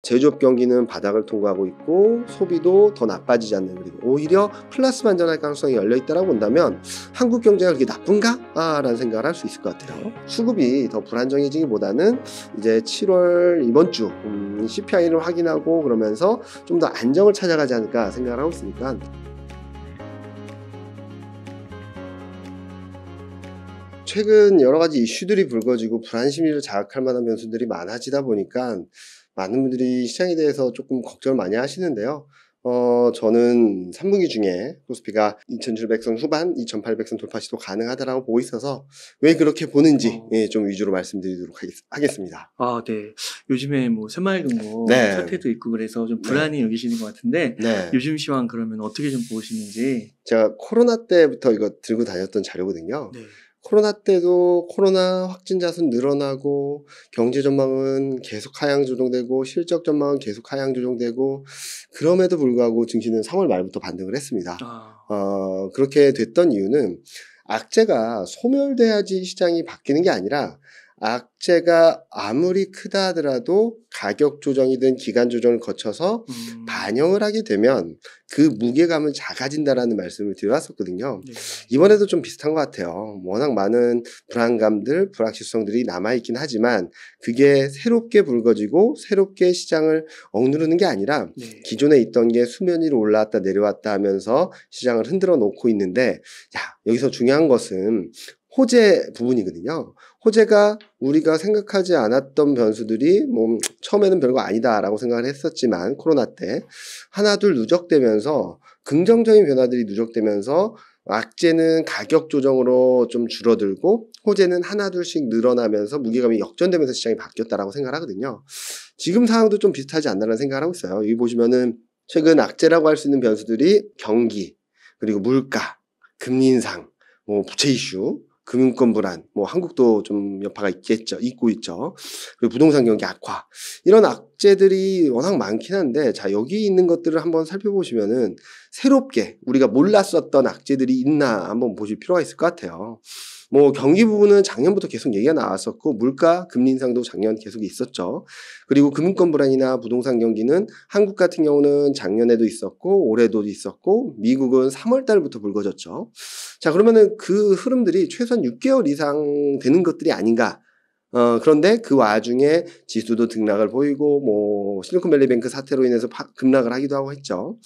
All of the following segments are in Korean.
제조업 경기는 바닥을 통과하고 있고 소비도 더 나빠지지 않는, 그리고 오히려 플러스 반전할 가능성이 열려있다고 본다면 한국 경제가 그렇게 나쁜가? 라는 생각을 할 수 있을 것 같아요. 수급이 더 불안정해지기보다는 이제 7월 이번 주 CPI를 확인하고 그러면서 좀 더 안정을 찾아가지 않을까 생각을 하고 있으니까, 최근 여러 가지 이슈들이 불거지고 불안 심리를 자극할 만한 변수들이 많아지다 보니까 많은 분들이 시장에 대해서 조금 걱정을 많이 하시는데요. 저는 3분기 중에 코스피가 2700선 후반, 2800선 돌파 시도 가능하다라고 보고 있어서 왜 그렇게 보는지 좀 위주로 말씀드리도록 하겠습니다. 네. 요즘에 뭐 새마을금고 네. 사태도 있고 그래서 좀 불안히 여기시는 것 같은데 네. 요즘 시황 그러면 어떻게 좀 보시는지. 제가 코로나 때부터 이거 들고 다녔던 자료거든요. 네. 코로나 때도 코로나 확진자 수 늘어나고 경제 전망은 계속 하향 조정되고 실적 전망은 계속 하향 조정되고, 그럼에도 불구하고 증시는 3월 말부터 반등을 했습니다. 그렇게 됐던 이유는 악재가 소멸돼야지 시장이 바뀌는 게 아니라, 악재가 아무리 크다 하더라도 가격 조정이든 기간 조정을 거쳐서 반영을 하게 되면 그 무게감은 작아진다라는 말씀을 드려왔었거든요. 네. 이번에도 좀 비슷한 것 같아요. 워낙 많은 불안감들, 불확실성들이 남아있긴 하지만 그게 새롭게 불거지고 새롭게 시장을 억누르는 게 아니라 네. 기존에 있던 게 수면 위로 올라왔다 내려왔다 하면서 시장을 흔들어 놓고 있는데, 여기서 중요한 것은 호재 부분이거든요. 호재가 우리가 생각하지 않았던 변수들이 처음에는 별거 아니다라고 생각을 했었지만 코로나 때 하나둘 누적되면서 긍정적인 변화들이 누적되면서 악재는 가격 조정으로 좀 줄어들고 호재는 하나둘씩 늘어나면서 무게감이 역전되면서 시장이 바뀌었다라고 생각을 하거든요. 지금 상황도 좀 비슷하지 않나라는 생각을 하고 있어요. 여기 보시면은 최근 악재라고 할 수 있는 변수들이 경기, 그리고 물가, 금리 인상, 부채 이슈, 금융권 불안, 한국도 좀 여파가 있고 있죠. 그리고 부동산 경기 악화. 이런 악재들이 워낙 많긴 한데, 여기 있는 것들을 한번 살펴보시면은 새롭게 우리가 몰랐었던 악재들이 있나 한번 보실 필요가 있을 것 같아요. 경기 부분은 작년부터 계속 얘기가 나왔었고, 물가, 금리 인상도 작년 계속 있었죠. 그리고 금융권 불안이나 부동산 경기는 한국 같은 경우는 작년에도 있었고, 올해도 있었고, 미국은 3월 달부터 불거졌죠. 그러면은 그 흐름들이 최소한 6개월 이상 되는 것들이 아닌가. 그런데 그 와중에 지수도 등락을 보이고, 실리콘밸리뱅크 사태로 인해서 급락을 하기도 하고 했죠.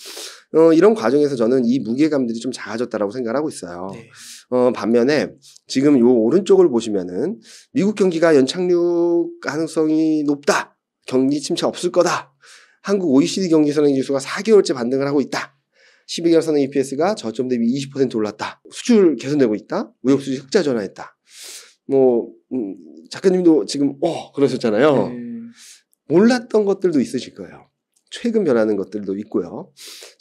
이런 과정에서 저는 이 무게감들이 좀 작아졌다라고 생각을 하고 있어요. 네. 반면에 지금 요 오른쪽을 보시면은 미국 경기가 연착륙 가능성이 높다. 경기 침체 없을 거다. 한국 OECD 경기 선행 지수가 4개월째 반등을 하고 있다. 12개월 선행 EPS가 저점 대비 20% 올랐다. 수출 개선되고 있다. 무역 수지 흑자 전환했다. 작가님도 지금 그러셨잖아요. 네. 몰랐던 것들도 있으실 거예요. 최근 변하는 것들도 있고요.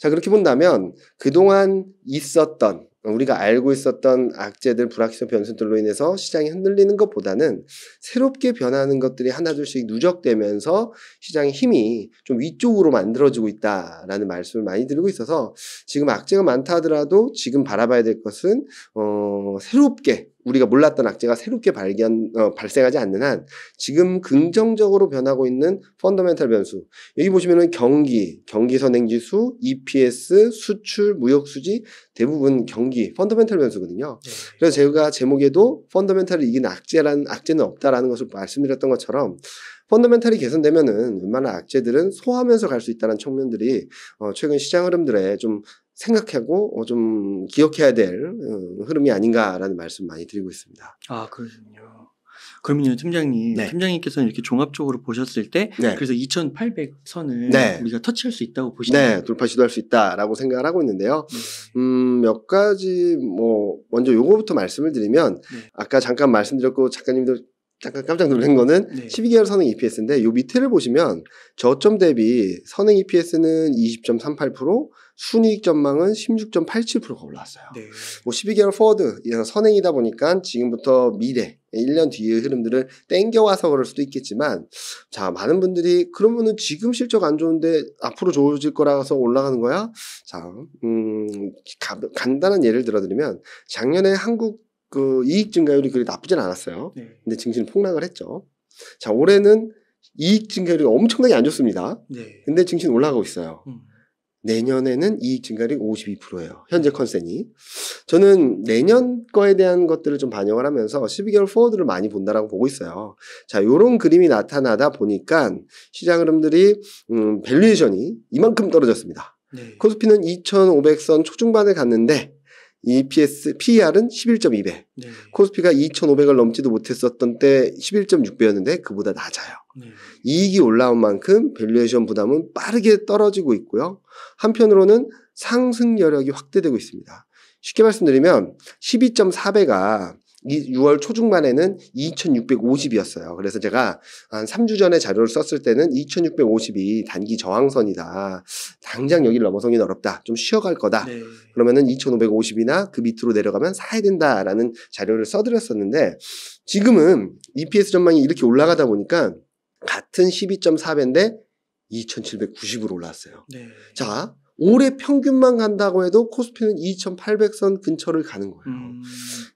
그렇게 본다면 그동안 있었던, 우리가 알고 있었던 악재들, 불확실성 변수들로 인해서 시장이 흔들리는 것보다는 새롭게 변하는 것들이 하나둘씩 누적되면서 시장의 힘이 좀 위쪽으로 만들어지고 있다라는 말씀을 많이 드리고 있어서, 지금 악재가 많다 하더라도 지금 바라봐야 될 것은 새롭게 우리가 몰랐던 악재가 새롭게 발생하지 않는 한 지금 긍정적으로 변하고 있는 펀더멘탈 변수, 여기 보시면은 경기 선행지수, EPS, 수출, 무역수지 대부분 경기 펀더멘탈 변수거든요. 네. 그래서 제가 제목에도 펀더멘탈을 이긴 악재는 없다라는 것을 말씀드렸던 것처럼, 펀더멘탈이 개선되면은 웬만한 악재들은 소화하면서 갈 수 있다는 측면들이 최근 시장 흐름들에 좀 생각하고 좀 기억해야 될 흐름이 아닌가라는 말씀 많이 드리고 있습니다. 그러시군요. 그러면요, 팀장님. 네. 팀장님께서는 이렇게 종합적으로 보셨을 때 네. 그래서 2800선을 네. 우리가 터치할 수 있다고 보시나요? 네, 돌파 시도할 수 있다라고 생각을 하고 있는데요. 몇 가지 먼저 요거부터 말씀을 드리면, 네. 아까 잠깐 말씀드렸고 작가님도 잠깐 깜짝 놀란 거는 12개월 선행 EPS인데, 요 밑에를 보시면 저점 대비 선행 EPS는 20.38%, 순이익 전망은 16.87%가 올라왔어요. 네. 12개월 포워드 선행이다 보니까 지금부터 미래 1년 뒤의 흐름들을 땡겨와서 그럴 수도 있겠지만, 많은 분들이 그러면은 지금 실적 안 좋은데 앞으로 좋아질 거라서 올라가는 거야? 간단한 예를 들어드리면 작년에 한국 이익 증가율이 그리 나쁘진 않았어요. 네. 근데 증시는 폭락을 했죠. 올해는 이익 증가율이 엄청나게 안 좋습니다. 네. 근데 증시는 올라가고 있어요. 음. 내년에는 이익 증가율이 52%예요. 현재 컨센이. 저는 내년 거에 대한 것들을 좀 반영을 하면서 12개월 포워드를 많이 본다라고 보고 있어요. 자, 요런 그림이 나타나다 보니까 시장 흐름들이 밸류에이션이 이만큼 떨어졌습니다. 네. 코스피는 2,500선 초중반에 갔는데 EPS, PER은 11.2배. 네. 코스피가 2,500을 넘지도 못했었던 때 11.6배였는데 그보다 낮아요. 네. 이익이 올라온 만큼 밸류에이션 부담은 빠르게 떨어지고 있고요. 한편으로는 상승 여력이 확대되고 있습니다. 쉽게 말씀드리면 12.4배가 6월 초중반에는 2,650이었어요. 그래서 제가 한 3주 전에 자료를 썼을 때는 2,650이 단기 저항선이다. 당장 여기를 넘어서긴 어렵다. 좀 쉬어갈 거다. 네. 그러면은 2,550이나 그 밑으로 내려가면 사야 된다라는 자료를 써드렸었는데 지금은 EPS 전망이 이렇게 올라가다 보니까 같은 12.4배인데 2,790으로 올라왔어요. 네. 자, 올해 평균만 간다고 해도 코스피는 2,800선 근처를 가는 거예요.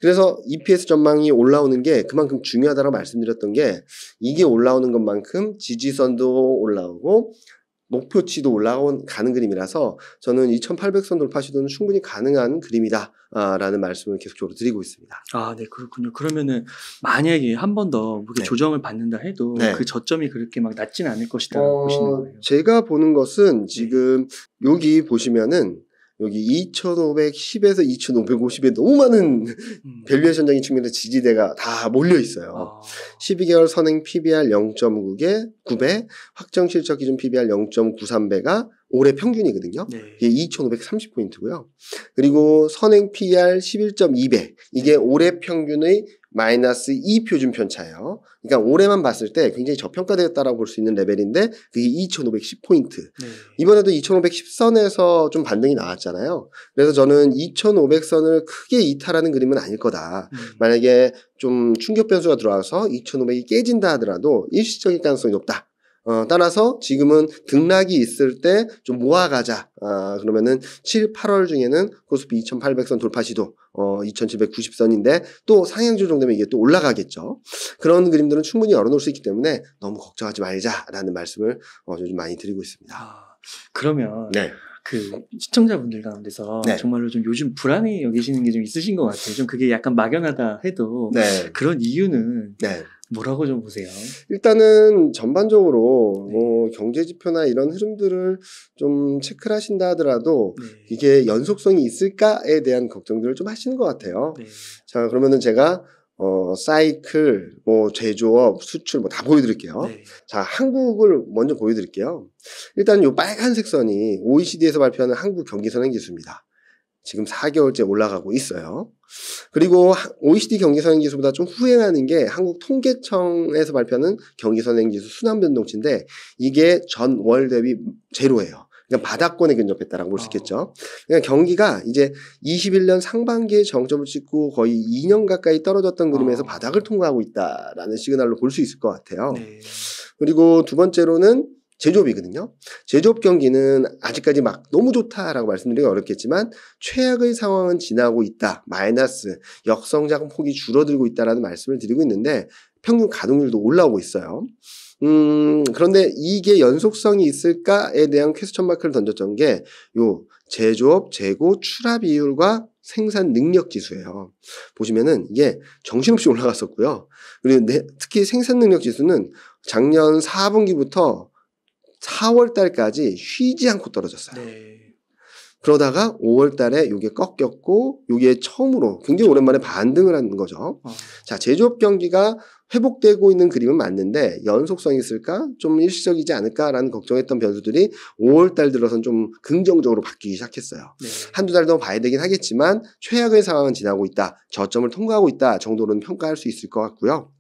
그래서 EPS 전망이 올라오는 게 그만큼 중요하다고 말씀드렸던 게 이게 올라오는 것만큼 지지선도 올라오고 목표치도 가는 그림이라서 저는 2,800선 돌파 시도는 충분히 가능한 그림이다 라는 말씀을 계속적으로 드리고 있습니다. 아, 네, 그렇군요. 그러면은 만약에 한 번 더 네. 조정을 받는다 해도 네. 그 저점이 그렇게 막 낮지는 않을 것이다 보시는 거예요. 제가 보는 것은 지금 여기 보시면은 여기 2,510에서 2,550에 너무 많은 밸류에이션적인 측면에서 지지대가 다 몰려 있어요. 12개월 선행 PBR 0.9배, 확정 실적 기준 PBR 0.93배가 올해 평균이거든요. 네. 이게 2,530포인트고요. 그리고 선행 PER 11.2배. 이게 올해 평균의 마이너스 2표준 편차예요. 그러니까 올해만 봤을 때 굉장히 저평가되었다라고 볼 수 있는 레벨인데 그게 2,510포인트. 네. 이번에도 2,510선에서 좀 반등이 나왔잖아요. 그래서 저는 2,500선을 크게 이탈하는 그림은 아닐 거다. 만약에 좀 충격 변수가 들어와서 2,500이 깨진다 하더라도 일시적일 가능성이 높다. 따라서 지금은 등락이 있을 때 좀 모아가자. 그러면은 7, 8월 중에는 코스피 2,800선 돌파 시도, 2,790선인데 또 상향 조정되면 이게 또 올라가겠죠. 그런 그림들은 충분히 열어놓을 수 있기 때문에 너무 걱정하지 말자라는 말씀을 요즘 많이 드리고 있습니다. 그러면 네. 그 시청자분들 가운데서 네. 정말로 좀 요즘 불안해 여기시는 게 좀 있으신 것 같아요. 좀 그게 약간 막연하다 해도 네. 그런 이유는 네. 뭐라고 좀 보세요? 일단은 전반적으로 네. 뭐 경제 지표나 이런 흐름들을 좀 체크를 하신다 하더라도 네. 이게 연속성이 있을까에 대한 걱정들을 좀 하시는 것 같아요. 네. 자, 그러면은 제가 사이클, 뭐 제조업, 수출 뭐 다 보여드릴게요. 네. 자, 한국을 먼저 보여드릴게요. 일단 요 빨간색 선이 OECD에서 발표하는 한국 경기 선행 지수입니다. 지금 4개월째 올라가고 있어요. 그리고 OECD 경기 선행 지수보다 좀 후행하는 게 한국 통계청에서 발표하는 경기 선행 지수 순환 변동치인데 이게 전월 대비 제로예요. 그러니까 바닥권에 근접했다라고 볼 수 있겠죠. 그러니까 경기가 이제 21년 상반기에 정점을 찍고 거의 2년 가까이 떨어졌던 그림에서 바닥을 통과하고 있다라는 시그널로 볼 수 있을 것 같아요. 네. 그리고 두 번째로는 제조업이거든요. 제조업 경기는 아직까지 막 너무 좋다라고 말씀드리기가 어렵겠지만 최악의 상황은 지나고 있다. 마이너스 역성장 폭이 줄어들고 있다라는 말씀을 드리고 있는데 평균 가동률도 올라오고 있어요. 그런데 이게 연속성이 있을까에 대한 퀘스천 마크를 던졌던 게 요 제조업, 재고, 출하 비율과 생산 능력 지수예요. 보시면은 이게 정신없이 올라갔었고요. 그리고 특히 생산 능력 지수는 작년 4분기부터 4월 달까지 쉬지 않고 떨어졌어요. 네. 그러다가 5월 달에 이게 꺾였고 이게 처음으로 굉장히 오랜만에 반등을 한 거죠. 자, 제조업 경기가 회복되고 있는 그림은 맞는데 연속성이 있을까? 좀 일시적이지 않을까라는 걱정했던 변수들이 5월 달 들어선 좀 긍정적으로 바뀌기 시작했어요. 네. 한두 달 더 봐야 되긴 하겠지만 최악의 상황은 지나고 있다. 저점을 통과하고 있다 정도로는 평가할 수 있을 것 같고요.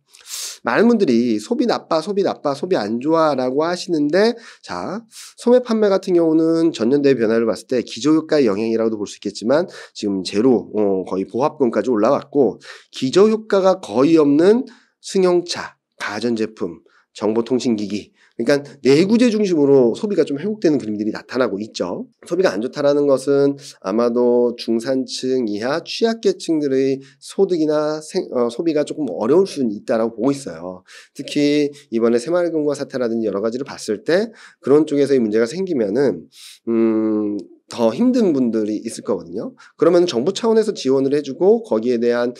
많은 분들이 소비 나빠, 소비 안 좋아라고 하시는데 자, 소매 판매 같은 경우는 전년 대비 변화를 봤을 때 기저효과의 영향이라고도 볼 수 있겠지만 지금 제로, 거의 보합권까지 올라왔고 기저효과가 거의 없는 승용차, 가전제품, 정보통신기기, 그러니까 내구재 중심으로 소비가 좀 회복되는 그림들이 나타나고 있죠. 소비가 안 좋다라는 것은 아마도 중산층 이하 취약계층들의 소득이나 소비가 조금 어려울 수는 있다라고 보고 있어요. 특히 이번에 새마을금고 사태라든지 여러 가지를 봤을 때 그런 쪽에서의 문제가 생기면은 더 힘든 분들이 있을 거거든요. 그러면 정부 차원에서 지원을 해주고 거기에 대한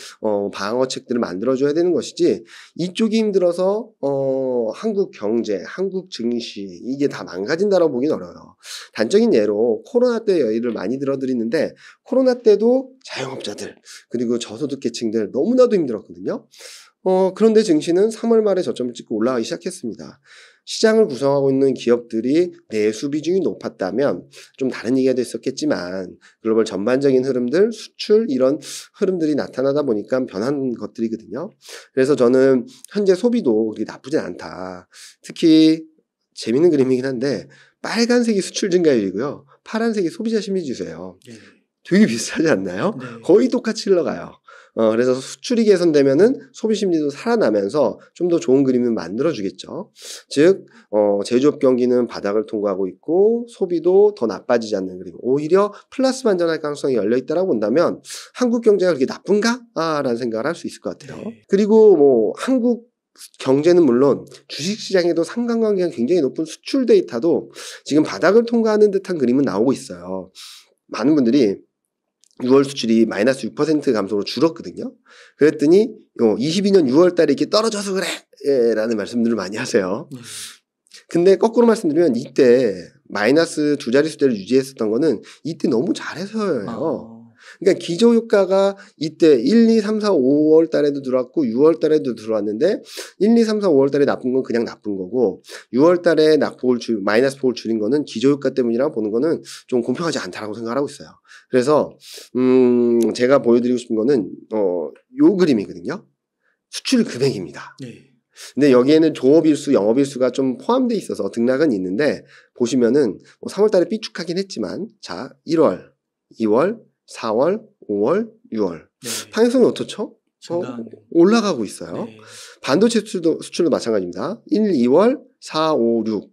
방어책들을 만들어줘야 되는 것이지 이쪽이 힘들어서 한국 경제, 한국 증시 이게 다 망가진다라고 보긴 어려워요. 단적인 예로 코로나 때 예를 많이 들어드리는데 코로나 때도 자영업자들 그리고 저소득계층들 너무나도 힘들었거든요. 그런데 증시는 3월 말에 저점을 찍고 올라가기 시작했습니다. 시장을 구성하고 있는 기업들이 내수 비중이 높았다면 좀 다른 얘기가 됐었겠지만 글로벌 전반적인 흐름들, 수출 이런 흐름들이 나타나다 보니까 변한 것들이거든요. 그래서 저는 현재 소비도 그렇게 나쁘진 않다. 특히 재밌는 그림이긴 한데 빨간색이 수출 증가율이고요. 파란색이 소비자 심리지수예요. 네. 되게 비슷하지 않나요? 네. 거의 똑같이 흘러가요. 그래서 수출이 개선되면은 소비 심리도 살아나면서 좀 더 좋은 그림을 만들어주겠죠. 즉, 제조업 경기는 바닥을 통과하고 있고 소비도 더 나빠지지 않는 그림. 오히려 플러스 반전할 가능성이 열려있다라고 본다면 한국 경제가 그렇게 나쁜가? 라는 생각을 할 수 있을 것 같아요. 네. 그리고 뭐 한국 경제는 물론 주식시장에도 상관관계가 굉장히 높은 수출 데이터도 지금 바닥을 통과하는 듯한 그림은 나오고 있어요. 많은 분들이 6월 수출이 마이너스 6% 감소로 줄었거든요. 그랬더니 22년 6월 달에 이렇게 떨어져서 그래 라는 말씀들을 많이 하세요. 근데 거꾸로 말씀드리면 이때 마이너스 두 자릿수대를 유지했었던 거는 이때 너무 잘해서예요. 그러니까 기저효과가 이때 1, 2, 3, 4, 5월 달에도 들어왔고 6월 달에도 들어왔는데 1, 2, 3, 4, 5월 달에 나쁜 건 그냥 나쁜 거고 6월 달에 마이너스 폭을 줄인 거는 기저효과 때문이라고 보는 거는 좀 공평하지 않다라고 생각하고 있어요. 그래서 제가 보여드리고 싶은 거는 요 그림이거든요. 수출 금액입니다. 네. 근데 여기에는 조업일수, 영업일수가 좀 포함되어 있어서 등락은 있는데 보시면은 3월 달에 삐쭉하긴 했지만 자 1월, 2월, 4월, 5월, 6월 네. 방향성이 어떻죠? 올라가고 있어요. 네. 반도체 수출도 마찬가지입니다. 1, 2월, 4, 5, 6.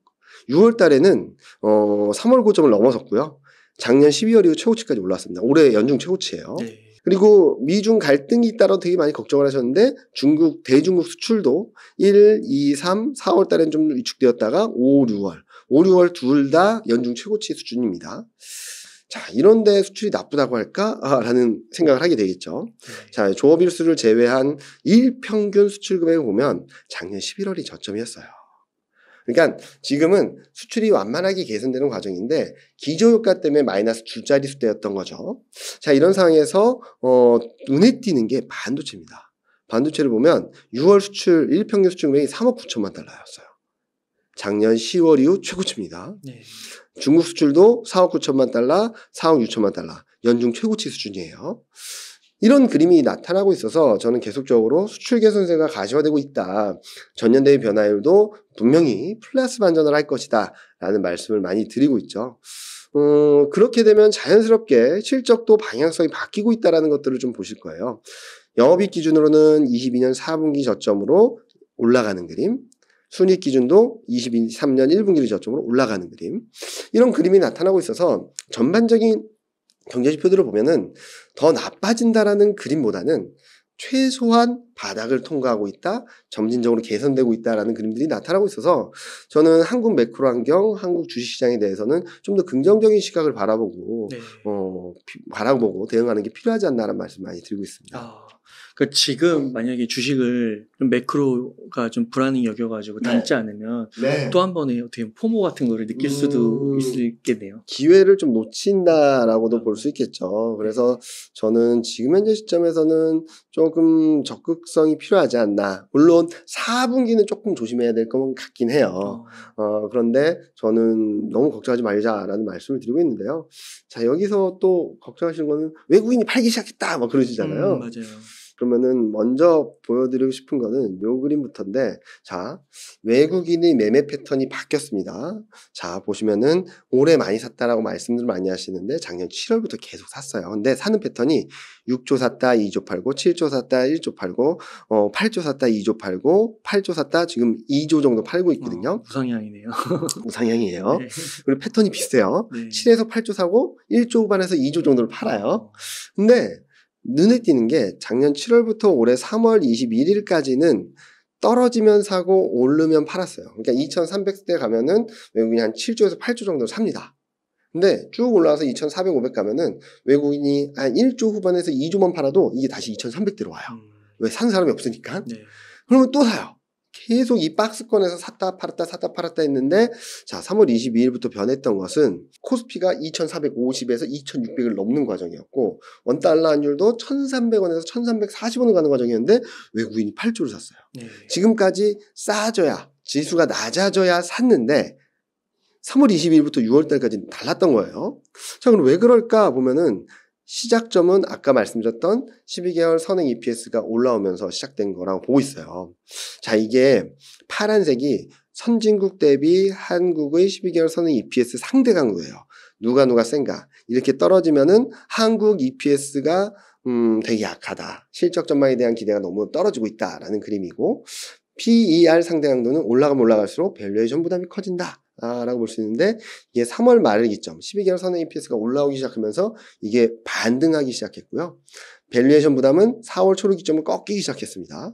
6월 달에는 3월 고점을 넘어섰고요. 작년 12월 이후 최고치까지 올랐습니다. 올해 연중 최고치예요. 네. 그리고 미중 갈등이 있다라고 되게 많이 걱정을 하셨는데 대중국 수출도 1, 2, 3, 4월 달엔 좀 위축되었다가 5, 6월 둘 다 연중 최고치 수준입니다. 자, 이런데 수출이 나쁘다고 할까? 라는 생각을 하게 되겠죠. 네. 자, 조업일수를 제외한 일평균 수출 금액을 보면 작년 11월이 저점이었어요. 그러니까 지금은 수출이 완만하게 개선되는 과정인데 기저효과 때문에 마이너스 줄자리 수대였던 거죠. 자, 이런 상황에서 눈에 띄는 게 반도체입니다. 반도체를 보면 6월 수출 일평균 수출 금액이 3억 9천만 달러였어요. 작년 10월 이후 최고치입니다. 네. 중국 수출도 4억 9천만 달러, 4억 6천만 달러 연중 최고치 수준이에요. 이런 그림이 나타나고 있어서 저는 계속적으로 수출 개선세가 가시화되고 있다. 전년 대비 변화율도 분명히 플러스 반전을 할 것이다 라는 말씀을 많이 드리고 있죠. 그렇게 되면 자연스럽게 실적도 방향성이 바뀌고 있다는 것들을 좀 보실 거예요. 영업이익 기준으로는 22년 4분기 저점으로 올라가는 그림, 순이익 기준도 23년 1분기를 저점으로 올라가는 그림, 이런 그림이 나타나고 있어서 전반적인 경제지표들을 보면은 더 나빠진다라는 그림보다는 최소한 바닥을 통과하고 있다, 점진적으로 개선되고 있다라는 그림들이 나타나고 있어서 저는 한국 매크로 환경, 한국 주식시장에 대해서는 좀 더 긍정적인 시각을 바라보고 네. 바라보고 대응하는 게 필요하지 않나라는 말씀 많이 드리고 있습니다. 그러니까 지금 만약에 주식을 좀 매크로가 좀 불안히 여겨가지고 담지 않으면 네. 또 한 번에 어떻게 포모 같은 거를 느낄 수도 있겠네요. 기회를 좀 놓친다라고도 볼 수 있겠죠. 그래서 저는 지금 현재 시점에서는 조금 적극성이 필요하지 않나. 물론 4분기는 조금 조심해야 될 것 같긴 해요. 그런데 저는 너무 걱정하지 말자라는 말씀을 드리고 있는데요. 자, 여기서 또 걱정하시는 거는 외국인이 팔기 시작했다 막 그러시잖아요. 맞아요. 그러면은 먼저 보여드리고 싶은 거는 요 그림부터인데, 자, 외국인의 매매 패턴이 바뀌었습니다. 자, 보시면은 올해 많이 샀다라고 말씀들 많이 하시는데 작년 7월부터 계속 샀어요. 근데 사는 패턴이 6조 샀다 2조 팔고, 7조 샀다 1조 팔고, 8조 샀다 2조 팔고, 8조 샀다 지금 2조 정도 팔고 있거든요. 우상향이네요. 우상향이에요. 네. 그리고 패턴이 비슷해요. 네. 7에서 8조 사고 1조 후반에서 2조 정도를 팔아요. 근데 눈에 띄는 게 작년 7월부터 올해 3월 21일까지는 떨어지면 사고 오르면 팔았어요. 그러니까 2,300대 가면은 외국인이 한 7조에서 8조 정도 삽니다. 근데 쭉 올라와서 2,400, 500 가면은 외국인이 한 1조 후반에서 2조만 팔아도 이게 다시 2,300대로 와요. 왜? 산 사람이 없으니까. 네. 그러면 또 사요. 계속 이 박스권에서 샀다 팔았다 했는데, 자, 3월 22일부터 변했던 것은 코스피가 2,450에서 2,600을 넘는 과정이었고, 원달러 환율도 1,300원에서 1,340원을 가는 과정이었는데 외국인이 8조를 샀어요. 네. 지금까지 싸져야, 지수가 낮아져야 샀는데 3월 22일부터 6월달까지는 달랐던 거예요. 자, 그럼 왜 그럴까 보면은 시작점은 아까 말씀드렸던 12개월 선행 EPS가 올라오면서 시작된 거라고 보고 있어요. 자, 이게 파란색이 선진국 대비 한국의 12개월 선행 EPS 상대 강도예요. 누가 센가. 이렇게 떨어지면은 한국 EPS가 되게 약하다. 실적 전망에 대한 기대가 너무 떨어지고 있다라는 그림이고, PER 상대 강도는 올라가면 올라갈수록 밸류에이션 부담이 커진다. 라고 볼 수 있는데, 이게 3월 말을 기점 12개월 선행 EPS가 올라오기 시작하면서 이게 반등하기 시작했고요. 밸류에이션 부담은 4월 초를 기점으로 꺾이기 시작했습니다.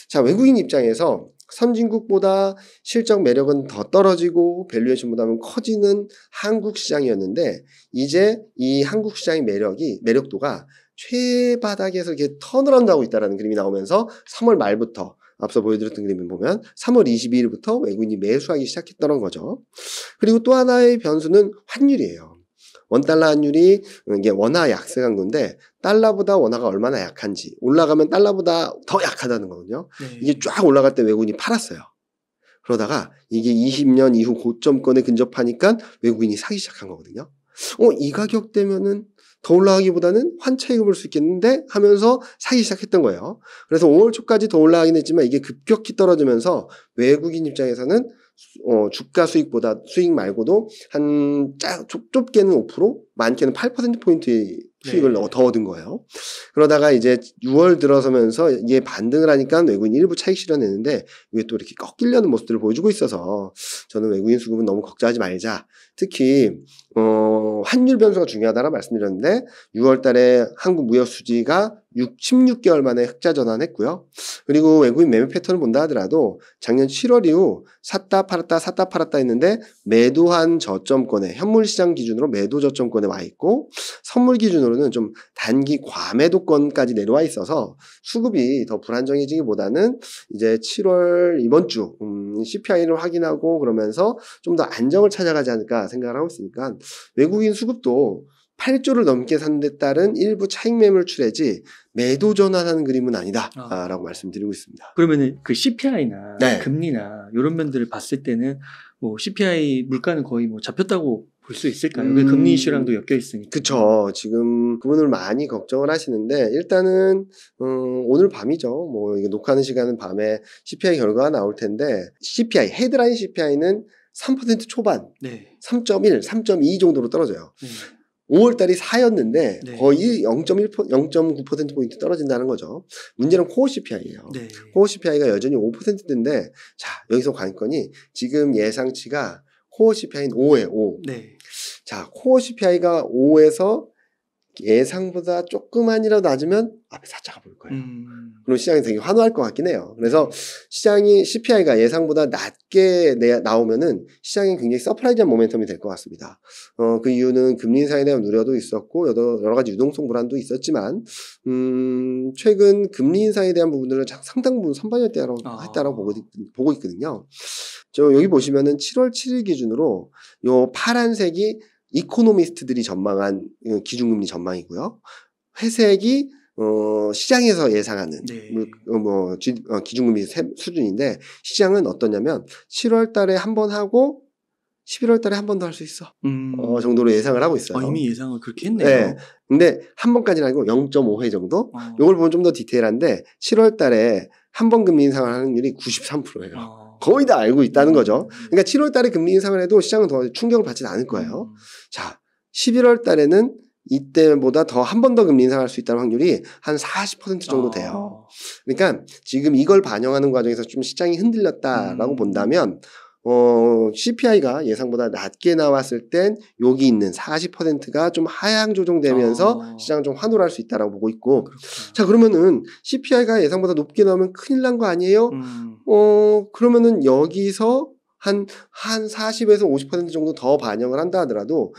자, 외국인 입장에서 선진국보다 실적 매력은 더 떨어지고 밸류에이션 부담은 커지는 한국 시장이었는데, 이제 이 한국 시장의 매력도가 최바닥에서 이렇게 턴을 하고 있다는 그림이 나오면서 3월 말부터 앞서 보여드렸던 그림을 보면 3월 22일부터 외국인이 매수하기 시작했다는 거죠. 그리고 또 하나의 변수는 환율이에요. 원달러 환율이 이게 원화 약세 강도인데, 달러보다 원화가 얼마나 약한지, 올라가면 달러보다 더 약하다는 거거든요. 네. 이게 쫙 올라갈 때 외국인이 팔았어요. 그러다가 이게 20년 이후 고점권에 근접하니까 외국인이 사기 시작한 거거든요. 이 가격대면은 더 올라가기보다는 환차익을 볼 수 있겠는데 하면서 사기 시작했던 거예요. 그래서 5월 초까지 더 올라가긴 했지만 이게 급격히 떨어지면서 외국인 입장에서는 주가 수익보다, 수익 말고도 좁게는 5%, 많게는 8%포인트의 수익을 네. 더 얻은 거예요. 그러다가 이제 6월 들어서면서 이게 반등을 하니까 외국인이 일부 차익 실현했는데, 이게 또 이렇게 꺾이려는 모습들을 보여주고 있어서 저는 외국인 수급은 너무 걱정하지 말자. 특히 환율 변수가 중요하다라 말씀드렸는데, 6월 달에 한국 무역 수지가 16개월 만에 흑자 전환했고요. 그리고 외국인 매매 패턴을 본다 하더라도 작년 7월 이후 샀다 팔았다 했는데, 매도한 저점권에, 현물 시장 기준으로 매도 저점권에 와 있고, 선물 기준으로는 좀 단기 과매도권까지 내려와 있어서 수급이 더 불안정해지기보다는 이제 7월 이번 주 CPI를 확인하고 그러면서 좀 더 안정을 찾아가지 않을까 생각을 하고 있으니까, 외국인 수급도 8조를 넘게 산 데 따른 일부 차익 매물 출해지 매도 전환하는 그림은 아니다 라고 말씀드리고 있습니다. 그러면은 그 CPI나 네. 금리나 이런 면들을 봤을 때는 뭐 CPI 물가는 거의 뭐 잡혔다고 볼 수 있을까요? 그 금리 이슈랑도 엮여 있으니까. 그쵸. 지금 그분을 많이 걱정을 하시는데, 일단은 오늘 밤이죠. 뭐 이게 녹화하는 시간은 밤에 CPI 결과가 나올 텐데, CPI 헤드라인 CPI는 3% 초반, 네. 3.1, 3.2 정도로 떨어져요. 네. 5월달이 4였는데 네. 거의 0.9%포인트 떨어진다는 거죠. 문제는 코어 CPI예요. 네. 코어 CPI가 여전히 5%인데, 자, 여기서 관건이 지금 예상치가 코어 CPI는 5예요. 5. 네. 자, 코어 CPI가 5에서 예상보다 조금만이라도 낮으면 앞에 사자가 보일 거예요. 그럼 시장이 되게 환호할 것 같긴 해요. 그래서 시장이 CPI가 예상보다 낮게 나오면은 시장이 굉장히 서프라이즈한 모멘텀이 될 것 같습니다. 그 이유는 금리 인상에 대한 우려도 있었고 여러 가지 유동성 불안도 있었지만, 최근 금리 인상에 대한 부분들은 상당 부분 선반영했다라고 보고 있거든요. 여기 보시면은 7월 7일 기준으로 요 파란색이 이코노미스트들이 전망한 기준금리 전망이고요. 회색이 시장에서 예상하는 네. 기준금리 수준인데, 시장은 어떠냐면 7월 달에 한 번 하고 11월 달에 한 번 더 할 수 있어. 정도로 예상을 하고 있어요. 이미 예상을 그렇게 했네요. 네. 근데 한 번까지는 아니고 0.5회 정도? 이걸 보면 좀 더 디테일한데 7월 달에 한 번 금리 인상을 하는 확률이 93%예요. 거의 다 알고 있다는 거죠. 그러니까 7월 달에 금리 인상을 해도 시장은 더 충격을 받지는 않을 거예요. 자, 11월 달에는 이때보다 더 한 번 더 금리 인상할 수 있다는 확률이 한 40% 정도 돼요. 그러니까 지금 이걸 반영하는 과정에서 좀 시장이 흔들렸다라고 본다면 CPI가 예상보다 낮게 나왔을 땐 여기 있는 40%가 좀 하향 조정되면서 시장을 좀 환호할 수 있다라고 보고 있고 그렇구나. 자 그러면은 CPI가 예상보다 높게 나오면 큰일 난 거 아니에요? 그러면은 여기서 한 40에서 50% 정도 더 반영을 한다 하더라도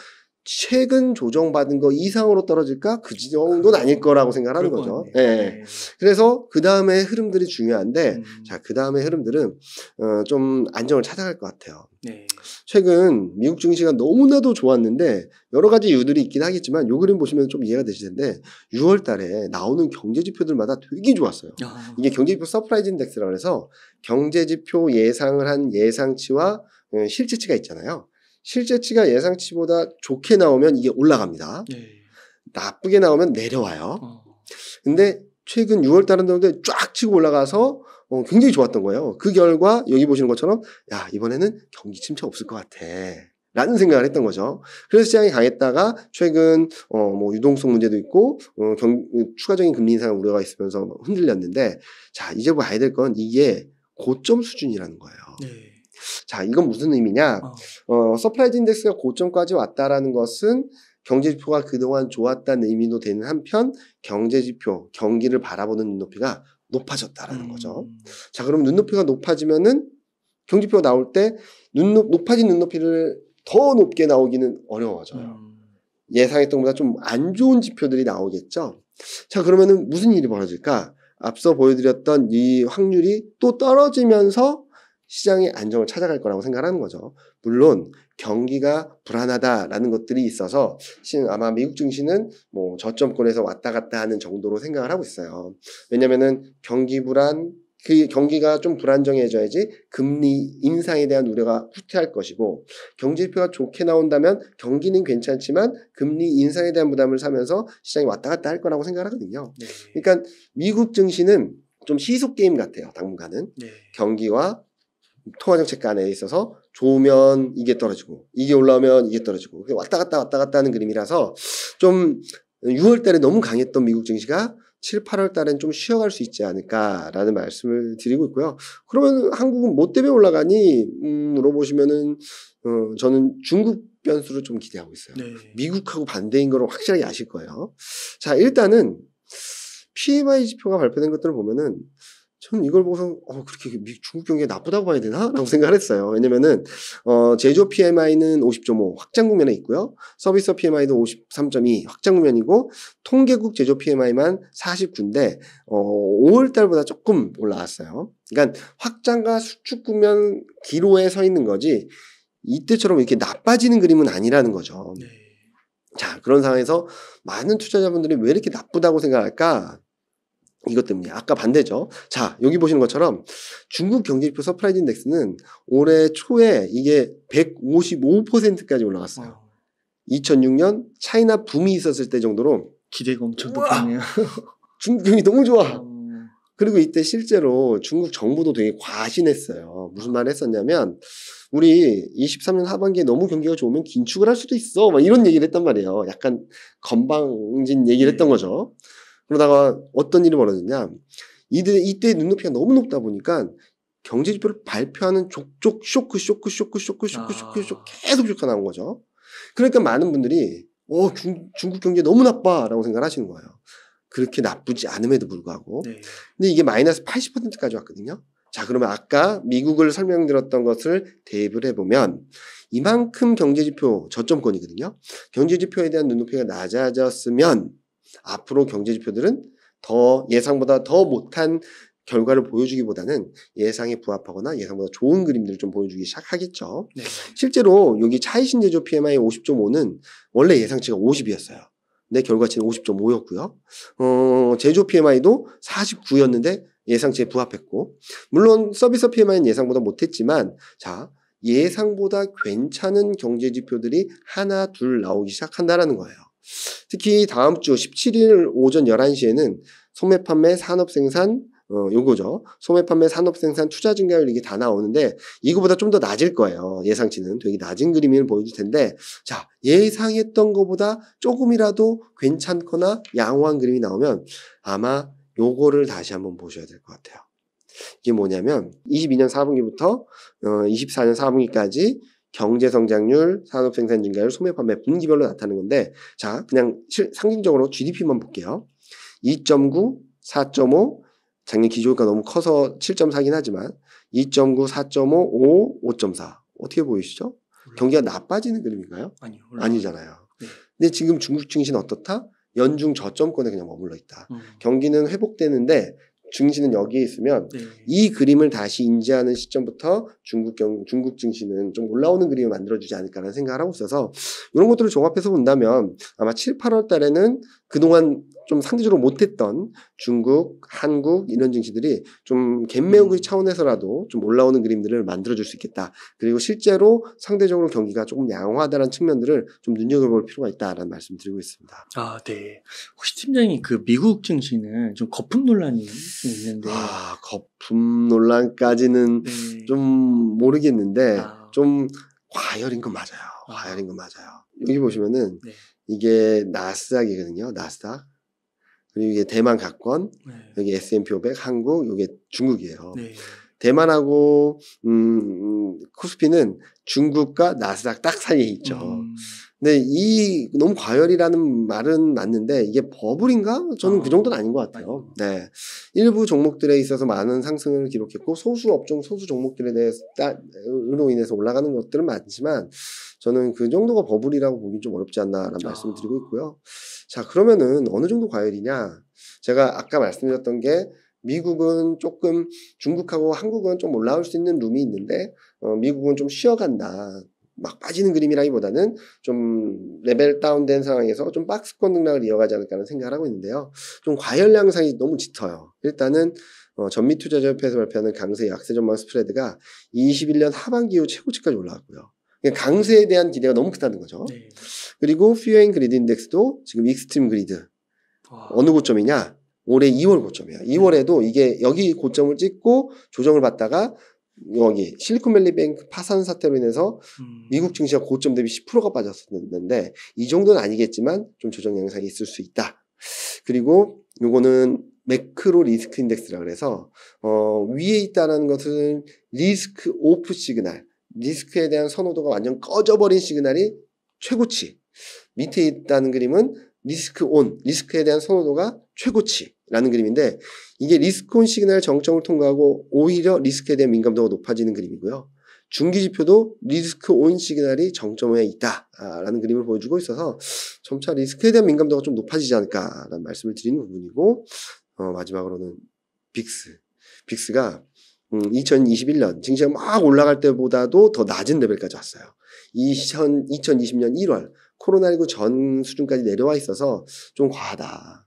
최근 조정받은 거 이상으로 떨어질까? 그 정도는 아닐 거라고 생각하는 거죠. 네. 그래서 그 다음에 흐름들이 중요한데, 자, 그 다음에 흐름들은, 좀 안정을 찾아갈 것 같아요. 네. 최근 미국 증시가 너무나도 좋았는데, 여러 가지 이유들이 있긴 하겠지만, 요 그림 보시면 좀 이해가 되실 텐데, 6월 달에 나오는 경제지표들마다 되게 좋았어요. 이게 경제지표 서프라이즈 인덱스라고 해서, 경제지표 예상을 한 예상치와 실제치가 있잖아요. 실제치가 예상치보다 좋게 나오면 이게 올라갑니다. 네. 나쁘게 나오면 내려와요. 근데 최근 6월 달은 쫙 치고 올라가서 굉장히 좋았던 거예요. 그 결과 여기 보시는 것처럼 야 이번에는 경기 침체 없을 것 같아. 라는 생각을 했던 거죠. 그래서 시장이 강했다가 최근 뭐 유동성 문제도 있고 추가적인 금리 인상 우려가 있으면서 흔들렸는데 자 이제 봐야 될 건 이게 고점 수준이라는 거예요. 네. 자, 이건 무슨 의미냐? 서프라이즈 인덱스가 고점까지 왔다라는 것은 경제지표가 그동안 좋았다는 의미도 되는 한편 경제지표, 경기를 바라보는 눈높이가 높아졌다라는 거죠. 자, 그럼 눈높이가 높아지면은 경제지표가 나올 때 높아진 눈높이를 더 높게 나오기는 어려워져요. 예상했던 것보다 좀 안 좋은 지표들이 나오겠죠. 자, 그러면은 무슨 일이 벌어질까? 앞서 보여드렸던 이 확률이 또 떨어지면서 시장의 안정을 찾아갈 거라고 생각하는 거죠. 물론 경기가 불안하다라는 것들이 있어서 아마 미국 증시는 뭐 저점권에서 왔다 갔다 하는 정도로 생각을 하고 있어요. 왜냐면은 경기 불안, 그 경기가 좀 불안정해져야지 금리 인상에 대한 우려가 후퇴할 것이고 경제지표가 좋게 나온다면 경기는 괜찮지만 금리 인상에 대한 부담을 사면서 시장이 왔다 갔다 할 거라고 생각하거든요. 네. 그러니까 미국 증시는 좀 시속 게임 같아요. 당분간은. 네. 경기와 통화정책 간에 있어서 좋으면 이게 떨어지고 이게 올라오면 이게 떨어지고 왔다 갔다 하는 그림이라서 좀 6월 달에 너무 강했던 미국 증시가 7, 8월 달엔 좀 쉬어갈 수 있지 않을까라는 말씀을 드리고 있고요. 그러면 한국은 뭐 때문에 올라가니? 물어보시면은 저는 중국 변수를 좀 기대하고 있어요. 네. 미국하고 반대인 걸 확실하게 아실 거예요. 자, 일단은 PMI 지표가 발표된 것들을 보면은 저는 이걸 보고서 그렇게 중국 경기가 나쁘다고 봐야 되나? 라고 생각을 했어요. 왜냐면은 제조업 PMI는 50.5 확장 국면에 있고요. 서비스 PMI도 53.2 확장 국면이고 통계국 제조업 PMI만 49인데 5월 달보다 조금 올라왔어요. 그러니까 확장과 수축 국면 기로에 서 있는 거지 이때처럼 이렇게 나빠지는 그림은 아니라는 거죠. 네. 자, 그런 상황에서 많은 투자자분들이 왜 이렇게 나쁘다고 생각할까? 이것 때문에 아까 반대죠. 자, 여기 보시는 것처럼 중국 경제지표 서프라이즈 인덱스는 올해 초에 이게 155%까지 올라갔어요. 2006년 차이나 붐이 있었을 때 정도로 기대가 엄청 높았네요. 중국 경기 너무 좋아. 그리고 이때 실제로 중국 정부도 되게 과신했어요. 무슨 말을 했었냐면 우리 23년 하반기에 너무 경기가 좋으면 긴축을 할 수도 있어. 막 이런 얘기를 했단 말이에요. 약간 건방진 얘기를 했던 거죠. 그러다가 어떤 일이 벌어졌냐. 이때 눈높이가 너무 높다 보니까 경제지표를 발표하는 족족 쇼크 계속 쇼크가 나온 거죠. 그러니까 많은 분들이 중국 경기 너무 나빠라고 생각을 하시는 거예요. 그렇게 나쁘지 않음에도 불구하고. 네. 근데 이게 마이너스 80%까지 왔거든요. 자, 그러면 아까 미국을 설명드렸던 것을 대입을 해보면 이만큼 경제지표 저점권이거든요. 경제지표에 대한 눈높이가 낮아졌으면 앞으로 경제지표들은 더 예상보다 더 못한 결과를 보여주기보다는 예상에 부합하거나 예상보다 좋은 그림들을 좀 보여주기 시작하겠죠. 네. 실제로 여기 차이신 제조 PMI 50.5는 원래 예상치가 50이었어요. 내 결과치는 50.5였고요. 제조 PMI도 49였는데 예상치에 부합했고 물론 서비스 PMI는 예상보다 못했지만 자 예상보다 괜찮은 경제 지표들이 하나 둘 나오기 시작한다라는 거예요. 특히 다음 주 17일 오전 11시에는 소매 판매 산업 생산 요거죠. 소매 판매 산업 생산 투자 증가율 이게 다 나오는데 이거보다 좀 더 낮을 거예요. 예상치는 되게 낮은 그림을 보여줄 텐데 자, 예상했던 것보다 조금이라도 괜찮거나 양호한 그림이 나오면 아마 요거를 다시 한번 보셔야 될 것 같아요. 이게 뭐냐면 22년 4분기부터 24년 4분기까지 경제 성장률, 산업 생산 증가율, 소매 판매 분기별로 나타나는 건데 자, 그냥 상징적으로 GDP만 볼게요. 2.9, 4.5 작년 기조가 너무 커서 7.4긴 하지만 2.9, 4.5, 5, 5.4 어떻게 보이시죠? 경기가 나빠지는 그림인가요? 아니요. 아니잖아요. 네. 근데 지금 중국 증시는 어떻다? 연중 저점권에 그냥 머물러 있다. 경기는 회복되는데 증시는 여기에 있으면 네. 이 그림을 다시 인지하는 시점부터 중국 증시는 좀 올라오는 그림을 만들어주지 않을까라는 생각을 하고 있어서 이런 것들을 종합해서 본다면 아마 7, 8월 달에는 그동안 좀 상대적으로 못했던 중국, 한국 이런 증시들이 좀 갭매우기 차원에서라도 좀 올라오는 그림들을 만들어줄 수 있겠다. 그리고 실제로 상대적으로 경기가 조금 양호하다는 측면들을 좀 눈여겨볼 필요가 있다라는 말씀 드리고 있습니다. 아, 네. 혹시 팀장님 그 미국 증시는 좀 거품 논란이 좀 있는데. 아, 거품 논란까지는 네. 좀 모르겠는데 아. 좀 과열인 건 맞아요. 과열인 건 맞아요. 여기 보시면은 네. 이게 나스닥이거든요. 나스닥. 그리고 이게 대만 각권, 네. 여기 S&P 500 한국, 이게 중국이에요. 네. 대만하고 코스피는 중국과 나스닥 딱 사이에 있죠. 근데 이 너무 과열이라는 말은 맞는데 이게 버블인가? 저는 그 정도는 아닌 것 같아요. 네, 일부 종목들에 있어서 많은 상승을 기록했고 소수 업종, 소수 종목들에 대해서로 인해서 올라가는 것들은 많지만 저는 그 정도가 버블이라고 보기 좀 어렵지 않나라는 말씀을 드리고 있고요. 자, 그러면은 어느 정도 과열이냐? 제가 아까 말씀드렸던 게 미국은 조금 중국하고 한국은 좀 올라올 수 있는 룸이 있는데 미국은 좀 쉬어간다. 막 빠지는 그림이라기보다는 좀 레벨 다운된 상황에서 좀 박스권 등락을 이어가지 않을까 하는 생각을 하고 있는데요. 좀 과열 양상이 너무 짙어요. 일단은 전미투자협회에서 발표하는 강세 약세 전망 스프레드가 21년 하반기 이후 최고치까지 올라왔고요. 그러니까 강세에 대한 기대가 너무 크다는 거죠. 네. 그리고 퓨어인 그리드 인덱스도 지금 익스트림 그리드 어느 고점이냐? 올해 2월 고점이에요. 2월에도 이게 여기 고점을 찍고 조정을 받다가 여기 실리콘밸리 뱅크 파산 사태로 인해서 미국 증시가 고점 대비 10%가 빠졌었는데 이 정도는 아니겠지만 좀 조정 양상이 있을 수 있다. 그리고 요거는 매크로 리스크 인덱스라 그래서 위에 있다는 것은 리스크 오프 시그널, 리스크에 대한 선호도가 완전 꺼져버린 시그널이 최고치. 밑에 있다는 그림은 리스크 온, 리스크에 대한 선호도가 최고치라는 그림인데 이게 리스크 온 시그널 정점을 통과하고 오히려 리스크에 대한 민감도가 높아지는 그림이고요. 중기지표도 리스크 온 시그널이 정점에 있다라는 그림을 보여주고 있어서 점차 리스크에 대한 민감도가 좀 높아지지 않을까라는 말씀을 드리는 부분이고 마지막으로는 빅스가 2021년 증시가 막 올라갈 때보다도 더 낮은 레벨까지 왔어요. 2020년 1월 코로나19 전 수준까지 내려와 있어서 좀 과하다.